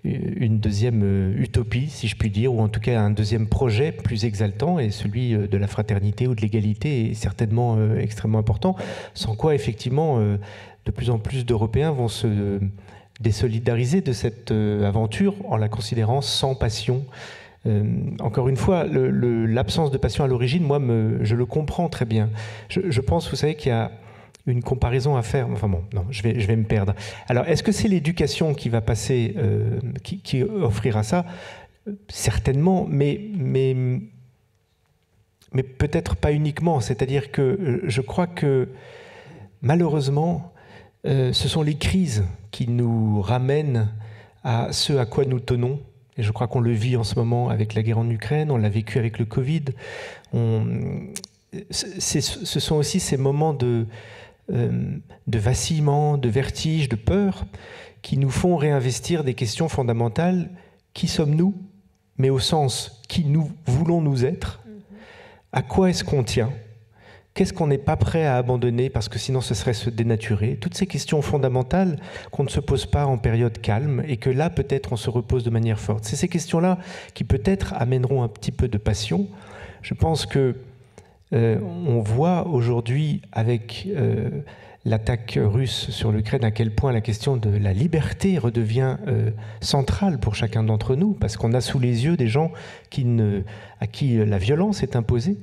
utopie, si je puis dire, ou en tout cas un deuxième projet plus exaltant, et celui de la fraternité ou de l'égalité est certainement extrêmement important, sans quoi effectivement de plus en plus d'Européens vont se désolidariser de cette aventure en la considérant sans passion. Encore une fois, l'absence de passion à l'origine, moi, je le comprends très bien. Je pense, vous savez, qu'il y a une comparaison à faire. Enfin bon, non, je vais me perdre. Alors, est-ce que c'est l'éducation qui va passer, qui offrira ça? Certainement, mais peut-être pas uniquement. C'est-à-dire que je crois que, malheureusement, ce sont les crises qui nous ramènent à ce à quoi nous tenons. Et je crois qu'on le vit en ce moment avec la guerre en Ukraine, on l'a vécu avec le Covid. Ce sont aussi ces moments de vacillement, de vertige, de peur, qui nous font réinvestir des questions fondamentales. Qui sommes-nous? Mais au sens, qui nous voulons nous être? À quoi est-ce qu'on tient? Qu'est-ce qu'on n'est pas prêt à abandonner parce que sinon ce serait se dénaturer? Toutes ces questions fondamentales qu'on ne se pose pas en période calme et que là peut-être on se repose de manière forte. C'est ces questions-là qui peut-être amèneront un petit peu de passion. Je pense que on voit aujourd'hui avec l'attaque russe sur l'Ukraine à quel point la question de la liberté redevient centrale pour chacun d'entre nous, parce qu'on a sous les yeux des gens à qui la violence est imposée.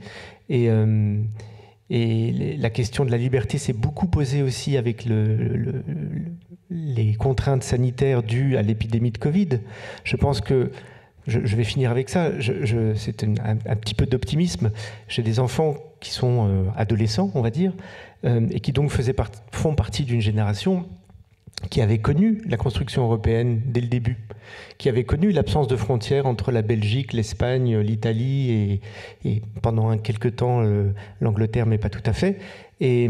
Et la question de la liberté s'est beaucoup posée aussi avec les contraintes sanitaires dues à l'épidémie de Covid. Je pense que, je vais finir avec ça, c'est un petit peu d'optimisme. J'ai des enfants qui sont adolescents, on va dire, et qui donc font partie d'une génération qui avait connu la construction européenne dès le début, qui avait connu l'absence de frontières entre la Belgique, l'Espagne, l'Italie et pendant quelque temps l'Angleterre, mais pas tout à fait. Et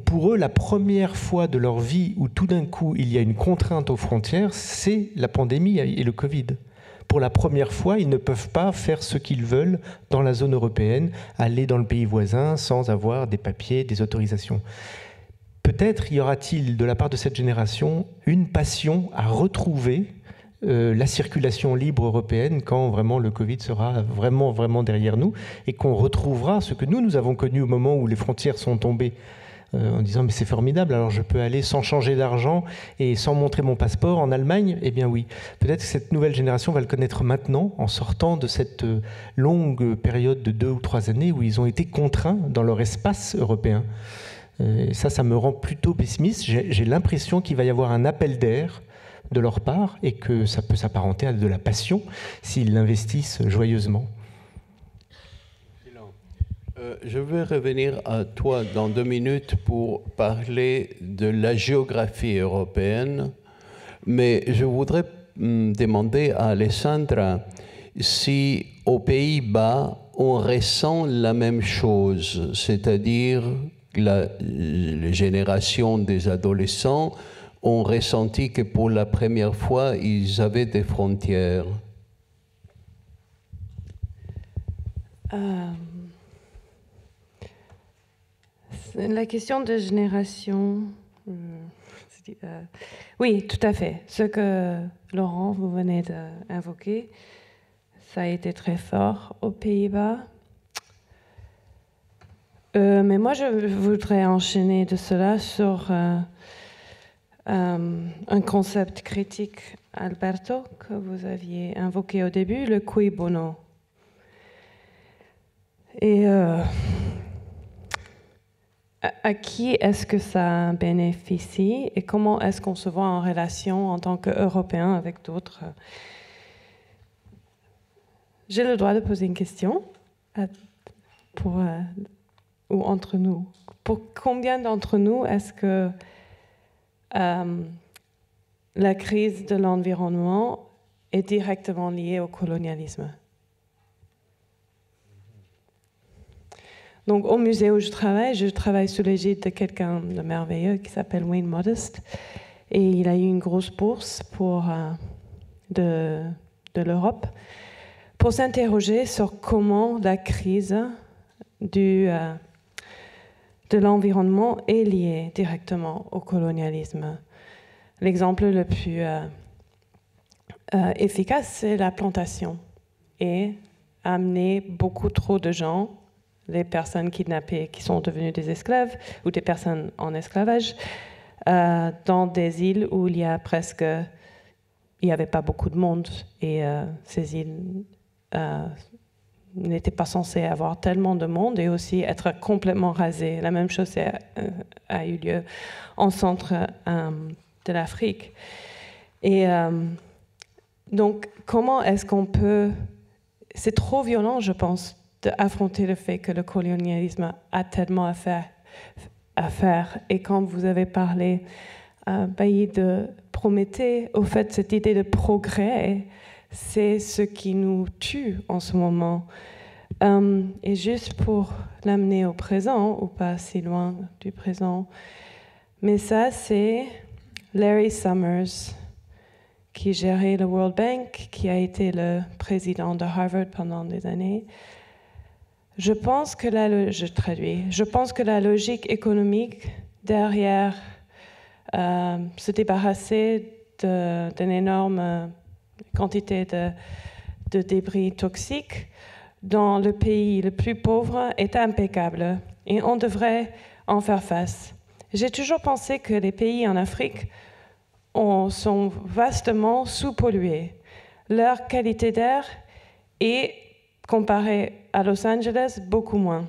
pour eux, la première fois de leur vie où tout d'un coup il y a une contrainte aux frontières, c'est la pandémie et le Covid. Pour la première fois, ils ne peuvent pas faire ce qu'ils veulent dans la zone européenne, aller dans le pays voisin sans avoir des papiers, des autorisations. Peut-être y aura-t-il, de la part de cette génération, une passion à retrouver la circulation libre européenne quand vraiment le Covid sera vraiment, vraiment derrière nous et qu'on retrouvera ce que nous avons connu au moment où les frontières sont tombées en disant « mais c'est formidable, alors je peux aller sans changer d'argent et sans montrer mon passeport en Allemagne ?» Eh bien oui, peut-être que cette nouvelle génération va le connaître maintenant en sortant de cette longue période de 2 ou 3 années où ils ont été contraints dans leur espace européen. Et ça me rend plutôt pessimiste. J'ai l'impression qu'il va y avoir un appel d'air de leur part et que ça peut s'apparenter à de la passion s'ils l'investissent joyeusement. Je vais revenir à toi dans 2 minutes pour parler de la géographie européenne, mais je voudrais demander à Alessandra si aux Pays-Bas on ressent la même chose, c'est-à-dire la génération des adolescents ont ressenti que pour la première fois, ils avaient des frontières. La question de génération, oui, tout à fait. Ce que Laurent, vous venez d'invoquer, ça a été très fort aux Pays-Bas. Mais moi, je voudrais enchaîner de cela sur un concept critique, Alberto, que vous aviez invoqué au début, le cui bono. Et à qui est-ce que ça bénéficie et comment est-ce qu'on se voit en relation en tant qu'Européens avec d'autres? J'ai le droit de poser une question ou entre nous. Pour combien d'entre nous est-ce que la crise de l'environnement est directement liée au colonialisme. Donc, au musée où je travaille sous l'égide de quelqu'un de merveilleux qui s'appelle Wayne Modest. Et il a eu une grosse bourse de l'Europe pour s'interroger sur comment la crise de l'environnement est liée directement au colonialisme. L'exemple le plus efficace, c'est la plantation et amener beaucoup trop de gens, les personnes kidnappées qui sont devenues des esclaves ou des personnes en esclavage, dans des îles où il y avait pas beaucoup de monde et ces îles n'étaient pas censées avoir tellement de monde et aussi être complètement rasées. La même chose a eu lieu en centre de l'Afrique. Et donc, comment est-ce qu'on peut... C'est trop violent, je pense, d'affronter le fait que le colonialisme a tellement à faire. Et quand vous avez parlé, Bailly, de Prométhée, au fait, cette idée de progrès, c'est ce qui nous tue en ce moment. Et juste pour l'amener au présent, ou pas si loin du présent, mais ça, c'est Larry Summers, qui gérait le World Bank, qui a été le président de Harvard pendant des années. Je pense que la logique économique derrière se débarrasser d'une énorme quantité de débris toxiques dans le pays le plus pauvre est impeccable et on devrait en faire face. J'ai toujours pensé que les pays en Afrique sont vastement sous-pollués. Leur qualité d'air est, comparée à Los Angeles, beaucoup moins.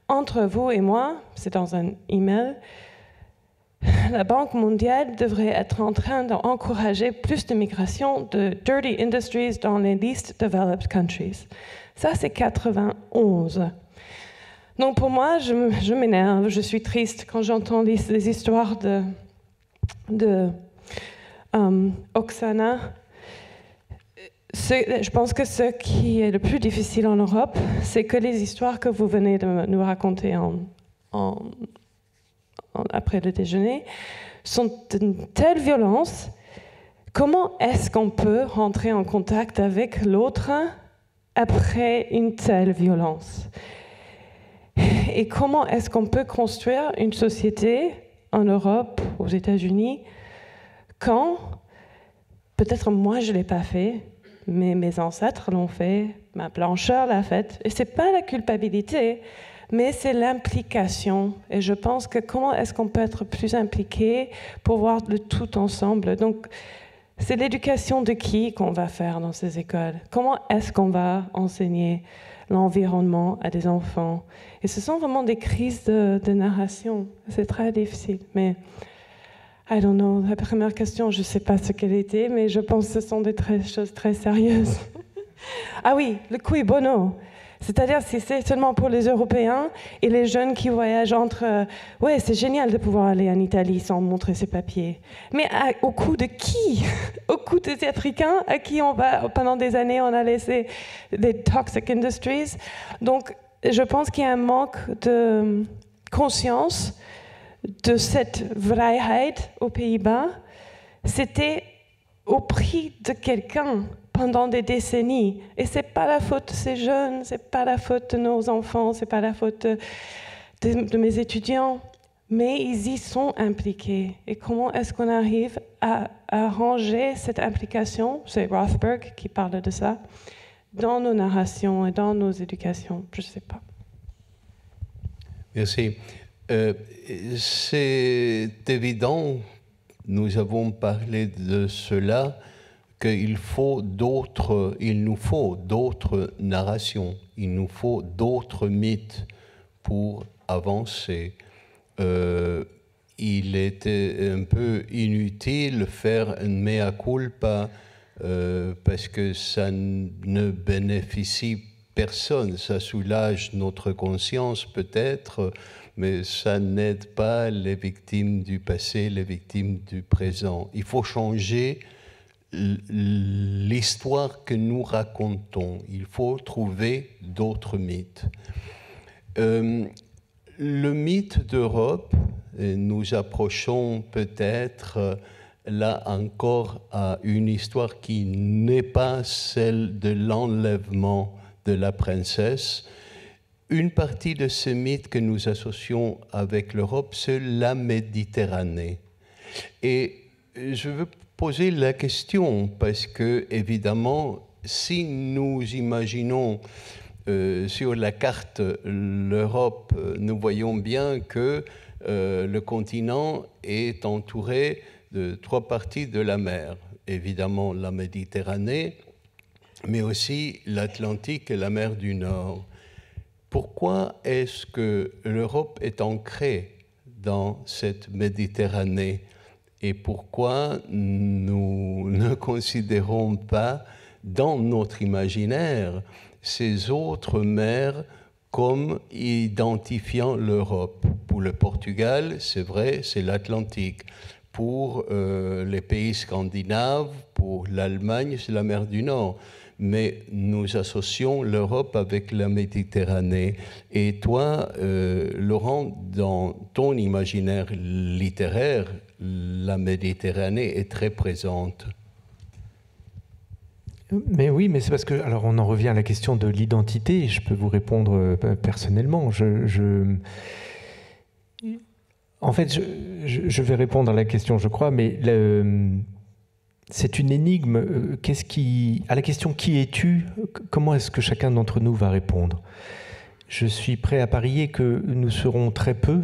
Entre vous et moi, c'est dans un email, la Banque mondiale devrait être en train d'encourager plus de migration de dirty industries dans les least developed countries. Ça, c'est 91. Donc pour moi, je m'énerve, je suis triste quand j'entends les histoires de Oksana. Je pense que ce qui est le plus difficile en Europe, c'est que les histoires que vous venez de nous raconter après le déjeuner sont d'une telle violence. Comment est-ce qu'on peut rentrer en contact avec l'autre après une telle violence? Et comment est-ce qu'on peut construire une société en Europe, aux États-Unis, quand, peut-être moi je ne l'ai pas fait, mais mes ancêtres l'ont fait, ma blancheur l'a fait, et ce n'est pas la culpabilité, mais c'est l'implication. Et je pense que comment est-ce qu'on peut être plus impliqué pour voir le tout ensemble. Donc, c'est l'éducation de qui qu'on va faire dans ces écoles. Comment est-ce qu'on va enseigner l'environnement à des enfants? Et ce sont vraiment des crises de narration. C'est très difficile, mais I don't know. La première question, je ne sais pas ce qu'elle était, mais je pense que ce sont des choses très sérieuses. Ah oui, le cui bono. C'est-à-dire, si c'est seulement pour les Européens et les jeunes qui voyagent entre... ouais, c'est génial de pouvoir aller en Italie sans montrer ses papiers. Mais au coût de qui? Au coût des Africains à qui pendant des années, on a laissé des toxic industries. Donc, je pense qu'il y a un manque de conscience de cette vrijheid aux Pays-Bas. C'était au prix de quelqu'un pendant des décennies. Et ce n'est pas la faute de ces jeunes, ce n'est pas la faute de nos enfants, ce n'est pas la faute de mes étudiants, mais ils y sont impliqués. Et comment est-ce qu'on arrive à ranger cette implication, c'est Rothberg qui parle de ça, dans nos narrations et dans nos éducations? Je ne sais pas. Merci. C'est évident, nous avons parlé de cela, qu'il nous faut d'autres narrations, il nous faut d'autres mythes pour avancer. Il était un peu inutile de faire un mea culpa parce que ça ne bénéficie personne. Ça soulage notre conscience peut-être, mais ça n'aide pas les victimes du passé, les victimes du présent. Il faut changer l'histoire que nous racontons. Il faut trouver d'autres mythes. Le mythe d'Europe, nous approchons peut-être là encore à une histoire qui n'est pas celle de l'enlèvement de la princesse. Une partie de ce mythe que nous associons avec l'Europe, c'est la Méditerranée. Et je veux poser la question parce que, évidemment, si nous imaginons sur la carte l'Europe, nous voyons bien que le continent est entouré de 3 parties de la mer. Évidemment, la Méditerranée, mais aussi l'Atlantique et la mer du Nord. Pourquoi est-ce que l'Europe est ancrée dans cette Méditerranée et pourquoi nous ne considérons pas dans notre imaginaire ces autres mers comme identifiant l'Europe? Pour le Portugal, c'est vrai, c'est l'Atlantique. Pour les pays scandinaves, pour l'Allemagne, c'est la mer du Nord. Mais nous associons l'Europe avec la Méditerranée. Et toi, Laurent, dans ton imaginaire littéraire, la Méditerranée est très présente. Mais oui, mais c'est parce que, alors on en revient à la question de l'identité, je peux vous répondre personnellement. En fait, je vais répondre à la question, je crois, mais c'est une énigme. À la question « Qui es-tu ?», comment est-ce que chacun d'entre nous va répondre ? Je suis prêt à parier que nous serons très peu,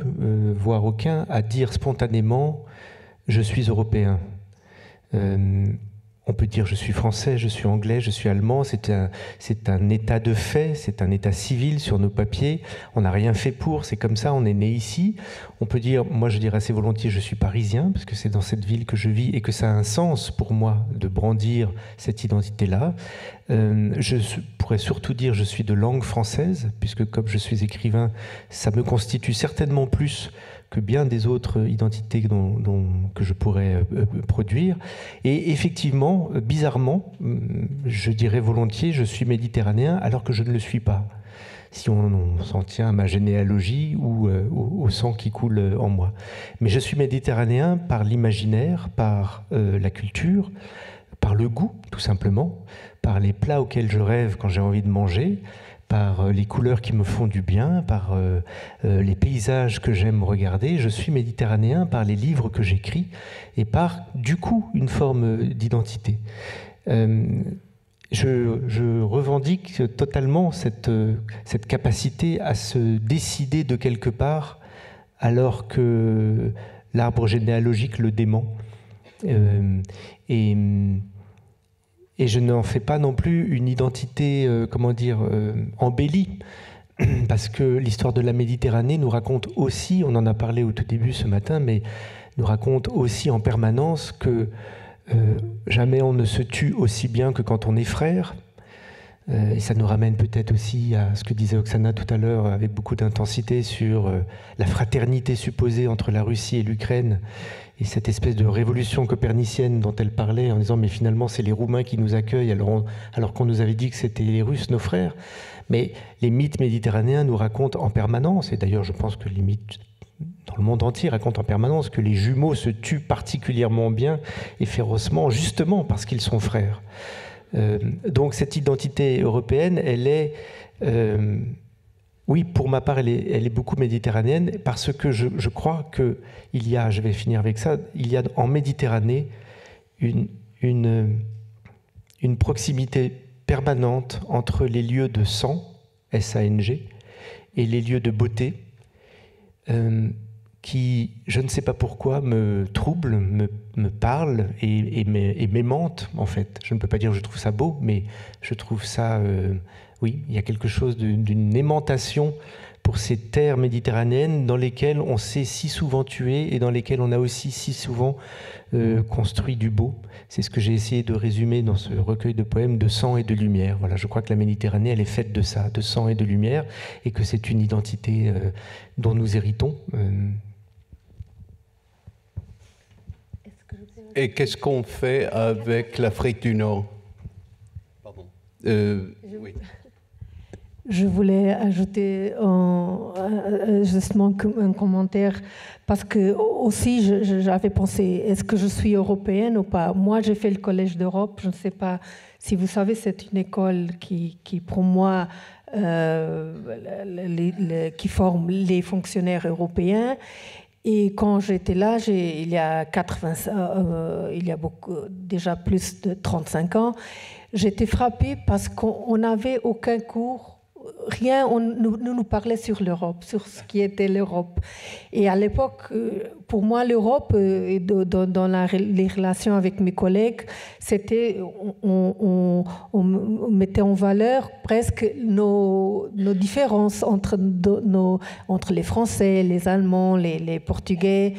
voire aucun, à dire spontanément « Je suis européen ». On peut dire je suis français, je suis anglais, je suis allemand, c'est un état de fait, c'est un état civil sur nos papiers, on n'a rien fait pour, c'est comme ça, on est né ici. On peut dire, moi je dirais assez volontiers je suis parisien, parce que c'est dans cette ville que je vis et que ça a un sens pour moi de brandir cette identité-là. Je pourrais surtout dire je suis de langue française, puisque comme je suis écrivain, ça me constitue certainement plus que bien des autres identités que je pourrais produire. Et effectivement, bizarrement, je dirais volontiers, je suis méditerranéen alors que je ne le suis pas, si on s'en tient à ma généalogie ou au sang qui coule en moi. Mais je suis méditerranéen par l'imaginaire, par la culture, par le goût, tout simplement, par les plats auxquels je rêve quand j'ai envie de manger, par les couleurs qui me font du bien, par les paysages que j'aime regarder. Je suis méditerranéen par les livres que j'écris et par, du coup, une forme d'identité. Je revendique totalement cette capacité à se décider de quelque part alors que l'arbre généalogique le dément. Et je n'en fais pas non plus une identité, embellie, parce que l'histoire de la Méditerranée nous raconte aussi, on en a parlé au tout début ce matin, mais nous raconte aussi en permanence que jamais on ne se tue aussi bien que quand on est frère. Et ça nous ramène peut-être aussi à ce que disait Oksana tout à l'heure avec beaucoup d'intensité sur la fraternité supposée entre la Russie et l'Ukraine et cette espèce de révolution copernicienne dont elle parlait en disant mais finalement c'est les Roumains qui nous accueillent alors qu'on nous avait dit que c'était les Russes, nos frères. Mais les mythes méditerranéens nous racontent en permanence, et d'ailleurs je pense que les mythes dans le monde entier racontent en permanence que les jumeaux se tuent particulièrement bien et férocement justement parce qu'ils sont frères. Donc cette identité européenne, elle est, oui, pour ma part, elle est beaucoup méditerranéenne parce que je crois qu'il y a, je vais finir avec ça, il y a en Méditerranée une proximité permanente entre les lieux de sang, S-A-N-G, et les lieux de beauté, qui, je ne sais pas pourquoi, me trouble, me parle et m'aimante, en fait. Je ne peux pas dire que je trouve ça beau, mais je trouve ça... oui, il y a quelque chose d'une aimantation pour ces terres méditerranéennes dans lesquelles on s'est si souvent tué et dans lesquelles on a aussi si souvent construit du beau. C'est ce que j'ai essayé de résumer dans ce recueil de poèmes de sang et de lumière. Voilà, je crois que la Méditerranée, elle est faite de ça, de sang et de lumière, et que c'est une identité dont nous héritons. Et qu'est-ce qu'on fait avec l'Afrique du Nord? Pardon. Oui. Je voulais ajouter justement un commentaire parce que aussi j'avais pensé, est-ce que je suis européenne ou pas? Moi, j'ai fait le Collège d'Europe. Je ne sais pas si vous savez, c'est une école qui pour moi, qui forme les fonctionnaires européens. Et quand j'étais là, il y a déjà plus de 35 ans, j'étais frappée parce qu'on n'avait aucun cours. Rien, nous parlait sur l'Europe, sur ce qui était l'Europe. Et à l'époque, pour moi, l'Europe, dans les relations avec mes collègues, c'était, on mettait en valeur presque nos différences entre les Français, les Allemands, les Portugais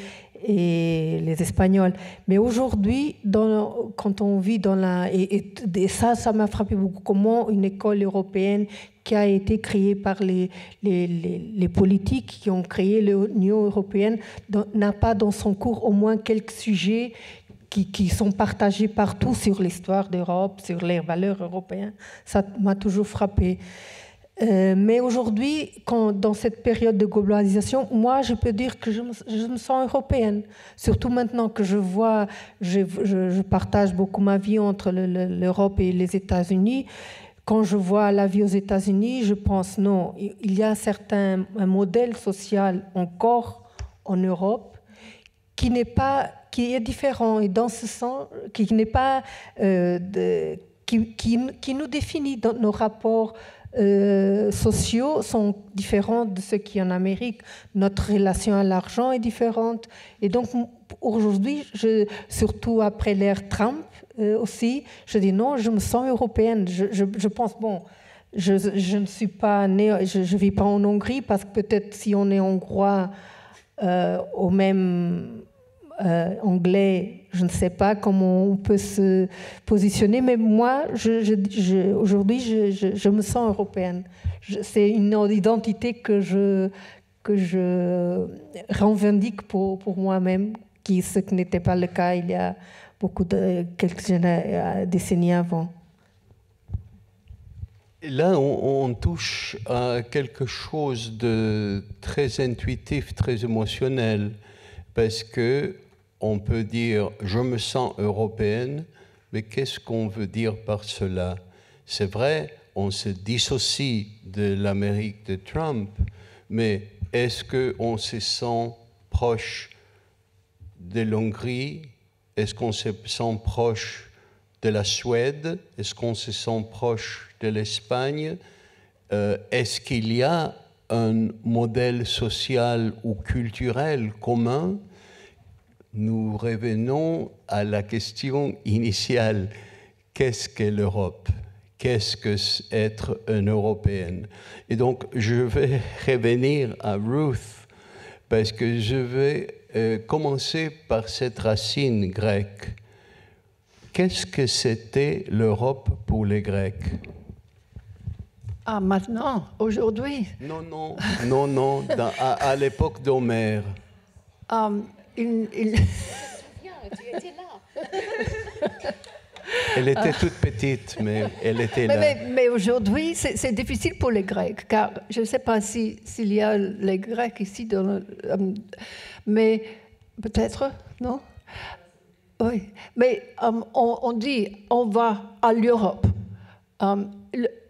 et les Espagnols. Mais aujourd'hui, quand on vit dans et ça m'a frappé beaucoup, comment une école européenne qui a été créée par les politiques qui ont créé l'Union européenne n'a pas dans son cours au moins quelques sujets qui sont partagés partout sur l'histoire d'Europe, sur les valeurs européennes. Ça m'a toujours frappé. Mais aujourd'hui, dans cette période de globalisation, moi, je peux dire que je me sens européenne. Surtout maintenant que je vois, je partage beaucoup ma vie entre l'Europe et les États-Unis. Quand je vois la vie aux États-Unis, je pense non, il y a un modèle social encore en Europe qui est différent et dans ce sens qui n'est pas qui nous définit dans nos rapports sociaux sont différents de ceux qui en Amérique. Notre relation à l'argent est différente. Et donc, aujourd'hui, surtout après l'ère Trump aussi, je dis non, je me sens européenne. Je pense, bon, je ne suis pas née, je ne vis pas en Hongrie, parce que peut-être si on est hongrois au même anglais, je ne sais pas comment on peut se positionner, mais moi, aujourd'hui, je me sens européenne. C'est une identité que je revendique pour moi-même, ce qui n'était pas le cas il y a quelques décennies avant. Là, on touche à quelque chose de très intuitif, très émotionnel, parce que on peut dire « je me sens européenne », mais qu'est-ce qu'on veut dire par cela? C'est vrai, on se dissocie de l'Amérique de Trump, mais est-ce qu'on se sent proche de l'Hongrie? Est-ce qu'on se sent proche de la Suède? Est-ce qu'on se sent proche de l'Espagne? Est-ce qu'il y a un modèle social ou culturel commun? Nous revenons à la question initiale. Qu'est-ce qu'est l'Europe? Qu'est-ce que être une Européenne? Et donc, je vais revenir à Ruth, parce que je vais commencer par cette racine grecque. Qu'est-ce que c'était l'Europe pour les Grecs? Ah, maintenant, aujourd'hui? Non, à l'époque d'Homère. Tu étais là. Elle était toute petite, mais elle était là. Mais aujourd'hui, c'est difficile pour les Grecs, car je ne sais pas s'il y a les Grecs ici, mais peut-être, non? Oui, mais on dit on va à l'Europe.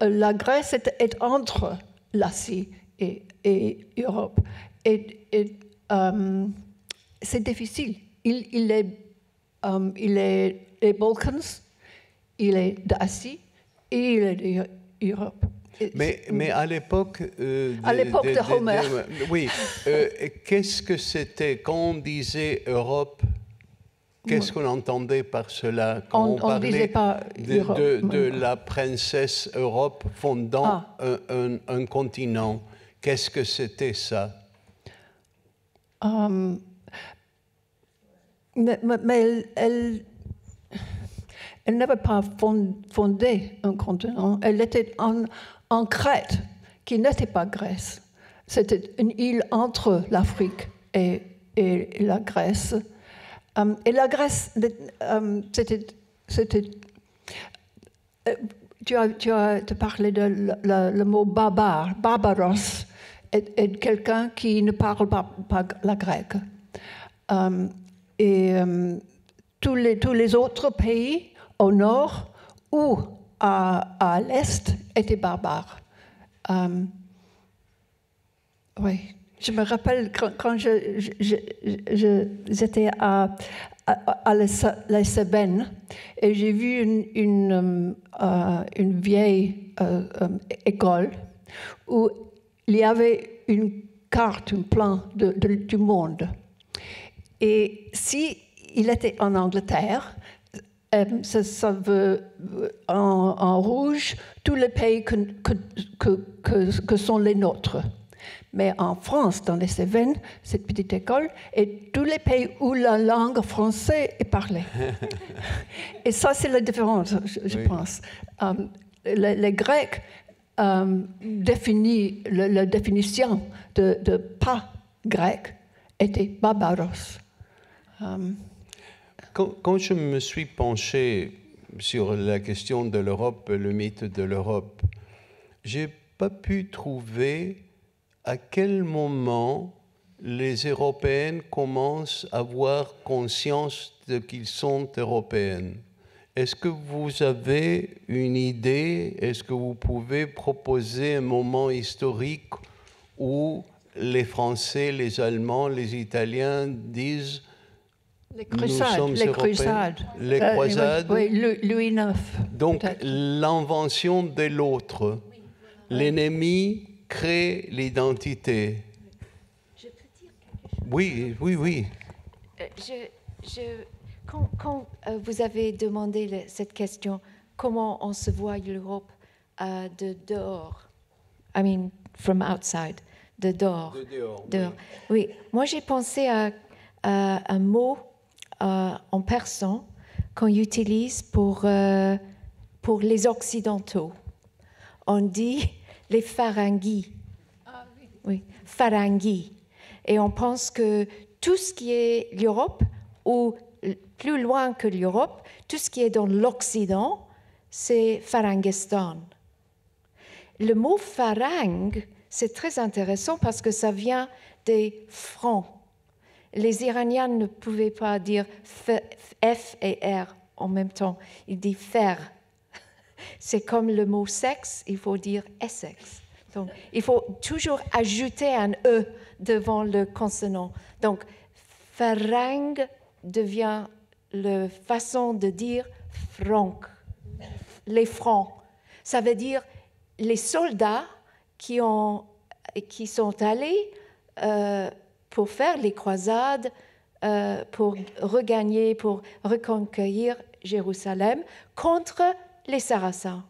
La Grèce est entre l'Asie et l'Europe. Et c'est difficile. Il est les Balkans, il est d'Asie et il est d'Europe. Mais à l'époque... de Homère. Oui. Qu'est-ce que c'était quand on disait Europe? Qu'est-ce qu'on entendait par cela quand on parlait disait pas de la princesse Europe fondant un continent? Qu'est-ce que c'était ça? Mais elle n'avait pas fondé un continent. Elle était en Crète, qui n'était pas Grèce. C'était une île entre l'Afrique et la Grèce. Et la Grèce, c'était tu as parlé de le mot barbare, barbaros, est quelqu'un qui ne parle pas la grecque. Tous les autres pays au nord ou à l'est étaient barbares. Oui, je me rappelle quand j'étais à la Cévennes et j'ai vu une vieille école où il y avait une carte, un plan du monde. Et si il était en Angleterre, ça veut en rouge tous les pays que sont les nôtres. Mais en France, dans les Cévennes, cette petite école, et tous les pays où la langue française est parlée. Et ça, c'est la différence, je pense. Les Grecs définissent la définition de pas grec était barbaros. Quand je me suis penché sur la question de l'Europe, le mythe de l'Europe, j'ai pas pu trouver à quel moment les Européennes commencent à avoir conscience qu'ils sont européennes. Est-ce que vous avez une idée? Est-ce que vous pouvez proposer un moment historique où les Français, les Allemands, les Italiens disent les croisades, les croisades. Oui, Louis IX. Donc l'invention de l'autre, l'ennemi crée l'identité. Je peux dire quelque chose? Oui. Quand vous avez demandé cette question, comment on se voit l'Europe de dehors, I mean from outside, de dehors. De dehors. Oui, moi j'ai pensé à un mot en persan qu'on utilise pour les Occidentaux. On dit les Faranguis. Ah, oui. Oui, Faranguis. Et on pense que tout ce qui est l'Europe, ou plus loin que l'Europe, tout ce qui est dans l'Occident, c'est Farangistan. Le mot farangue, c'est très intéressant parce que ça vient des Francs. Les Iraniens ne pouvaient pas dire F et R en même temps. Ils disent fer. C'est comme le mot sexe, il faut dire Essex. Donc, il faut toujours ajouter un E devant le consonant. Donc, farangue devient la façon de dire franc. Les francs. Ça veut dire les soldats qui sont allés pour faire les croisades, pour regagner, pour reconquérir Jérusalem contre les Sarrasins.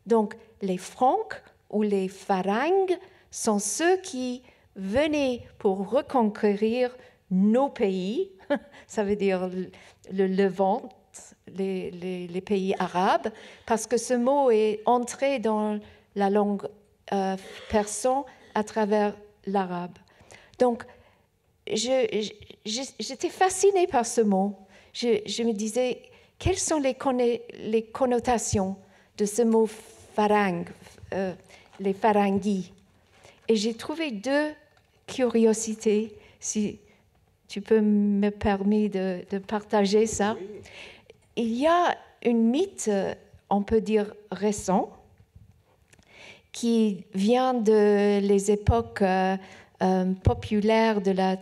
Donc, les Francs ou les Farangues sont ceux qui venaient pour reconquérir nos pays, ça veut dire le Levant, les pays arabes, parce que ce mot est entré dans la langue persan à travers l'arabe. Donc, j'étais fascinée par ce mot. Je me disais, quelles sont les connotations de ce mot farangue, les faranguis? Et j'ai trouvé deux curiosités, si tu peux me permettre de partager ça. Il y a une mythe, on peut dire récent, qui vient de les époques populaires de la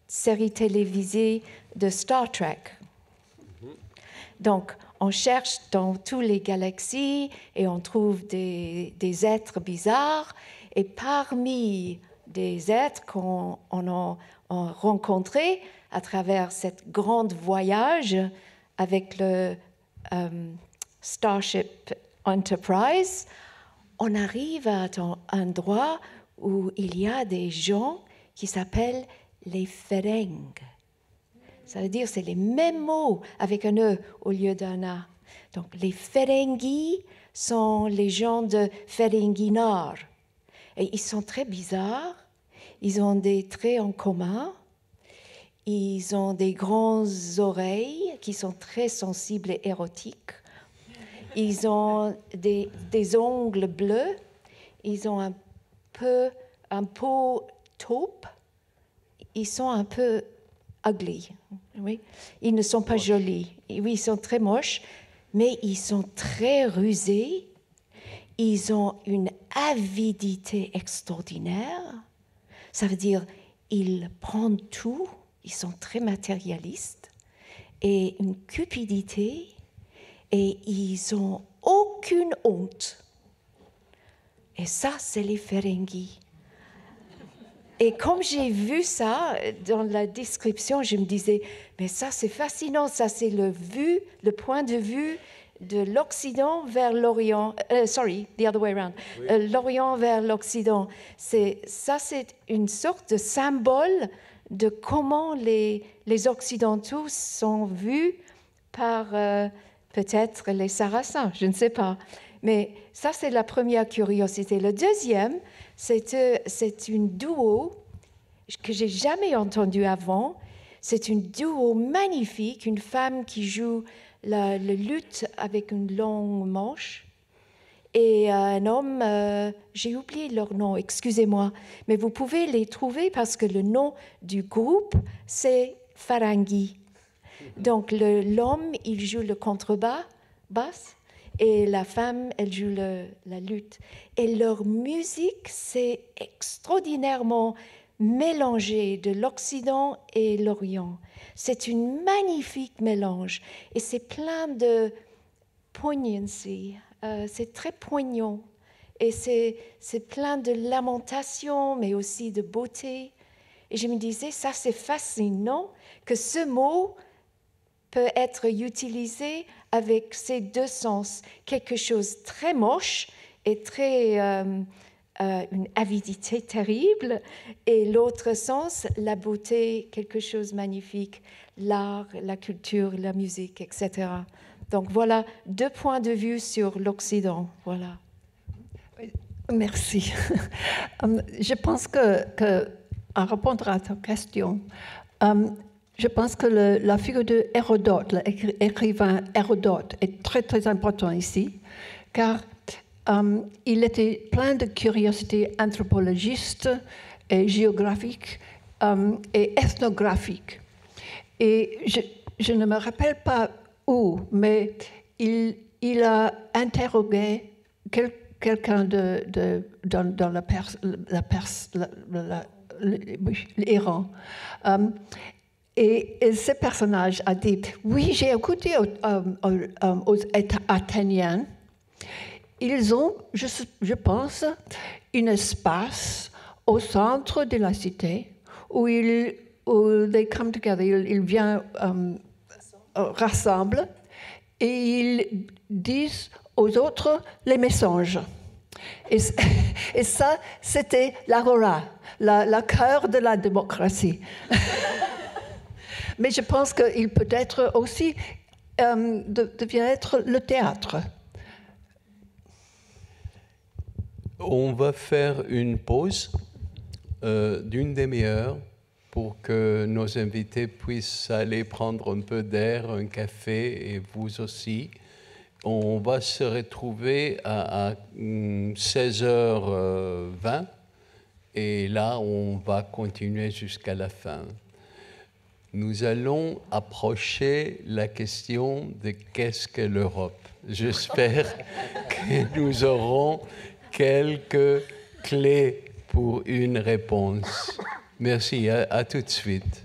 série télévisée de Star Trek. Donc, on cherche dans toutes les galaxies et on trouve des êtres bizarres. Et parmi des êtres qu'on a rencontrés à travers cette grande voyage avec le Starship Enterprise, on arrive à un endroit où il y a des gens qui s'appellent les Ferengues. Ça veut dire c'est les mêmes mots avec un E au lieu d'un A. Donc les Ferengi sont les gens de Ferenginar. Et ils sont très bizarres, ils ont des traits en commun, ils ont des grandes oreilles qui sont très sensibles et érotiques, ils ont des ongles bleus, ils ont un peau taupe, ils sont un peu ugly. Oui. Ils ne sont pas jolis. Oui, ils sont très moches, mais ils sont très rusés. Ils ont une avidité extraordinaire. Ça veut dire ils prennent tout. Ils sont très matérialistes et une cupidité et ils n'ont aucune honte. Et ça, c'est les Ferengi. Et comme j'ai vu ça dans la description, je me disais, mais ça c'est fascinant, ça c'est le point de vue de l'Occident vers l'Orient. Sorry, the other way around. Oui. L'Orient vers l'Occident. Ça c'est une sorte de symbole de comment les Occidentaux sont vus par peut-être les Sarrasins, je ne sais pas. Mais ça, c'est la première curiosité. Le deuxième, c'est une duo que j'ai jamais entendu avant. C'est une duo magnifique, une femme qui joue le luth avec une longue manche et un homme, j'ai oublié leur nom, excusez-moi, mais vous pouvez les trouver parce que le nom du groupe, c'est Farangi. Donc l'homme, il joue le contrebasse et la femme, elle joue la luth. Et leur musique, c'est extraordinairement mélangé de l'Occident et l'Orient. C'est une magnifique mélange et c'est plein de poignancy. C'est très poignant et c'est plein de lamentation, mais aussi de beauté. Et je me disais, ça c'est fascinant que ce mot peut être utilisé avec ces deux sens. Quelque chose de très moche et très une avidité terrible, et l'autre sens, la beauté, quelque chose de magnifique, l'art, la culture, la musique, etc. Donc voilà, deux points de vue sur l'Occident. Voilà. Merci. Je pense que en répondre à ta question, je pense que la figure de Hérodote, l'écrivain Hérodote, est très très important ici, car il était plein de curiosités anthropologistes et géographiques et ethnographiques. Et je ne me rappelle pas où, mais il a interrogé quelqu'un dans l'Iran. Et ce personnage a dit, oui, j'ai écouté aux Athéniens, ils ont, je pense, un espace au centre de la cité où they come together, ils viennent rassemblent et ils disent aux autres les messages. Et ça, c'était l'agora, la cœur de la démocratie. Mais je pense qu'il peut être aussi, devient être le théâtre. On va faire une pause d'une demi-heure pour que nos invités puissent aller prendre un peu d'air, un café, et vous aussi. On va se retrouver à 16h20, et là, on va continuer jusqu'à la fin. Nous allons approcher la question de qu'est-ce que l'Europe. J'espère que nous aurons quelques clés pour une réponse. Merci, à tout de suite.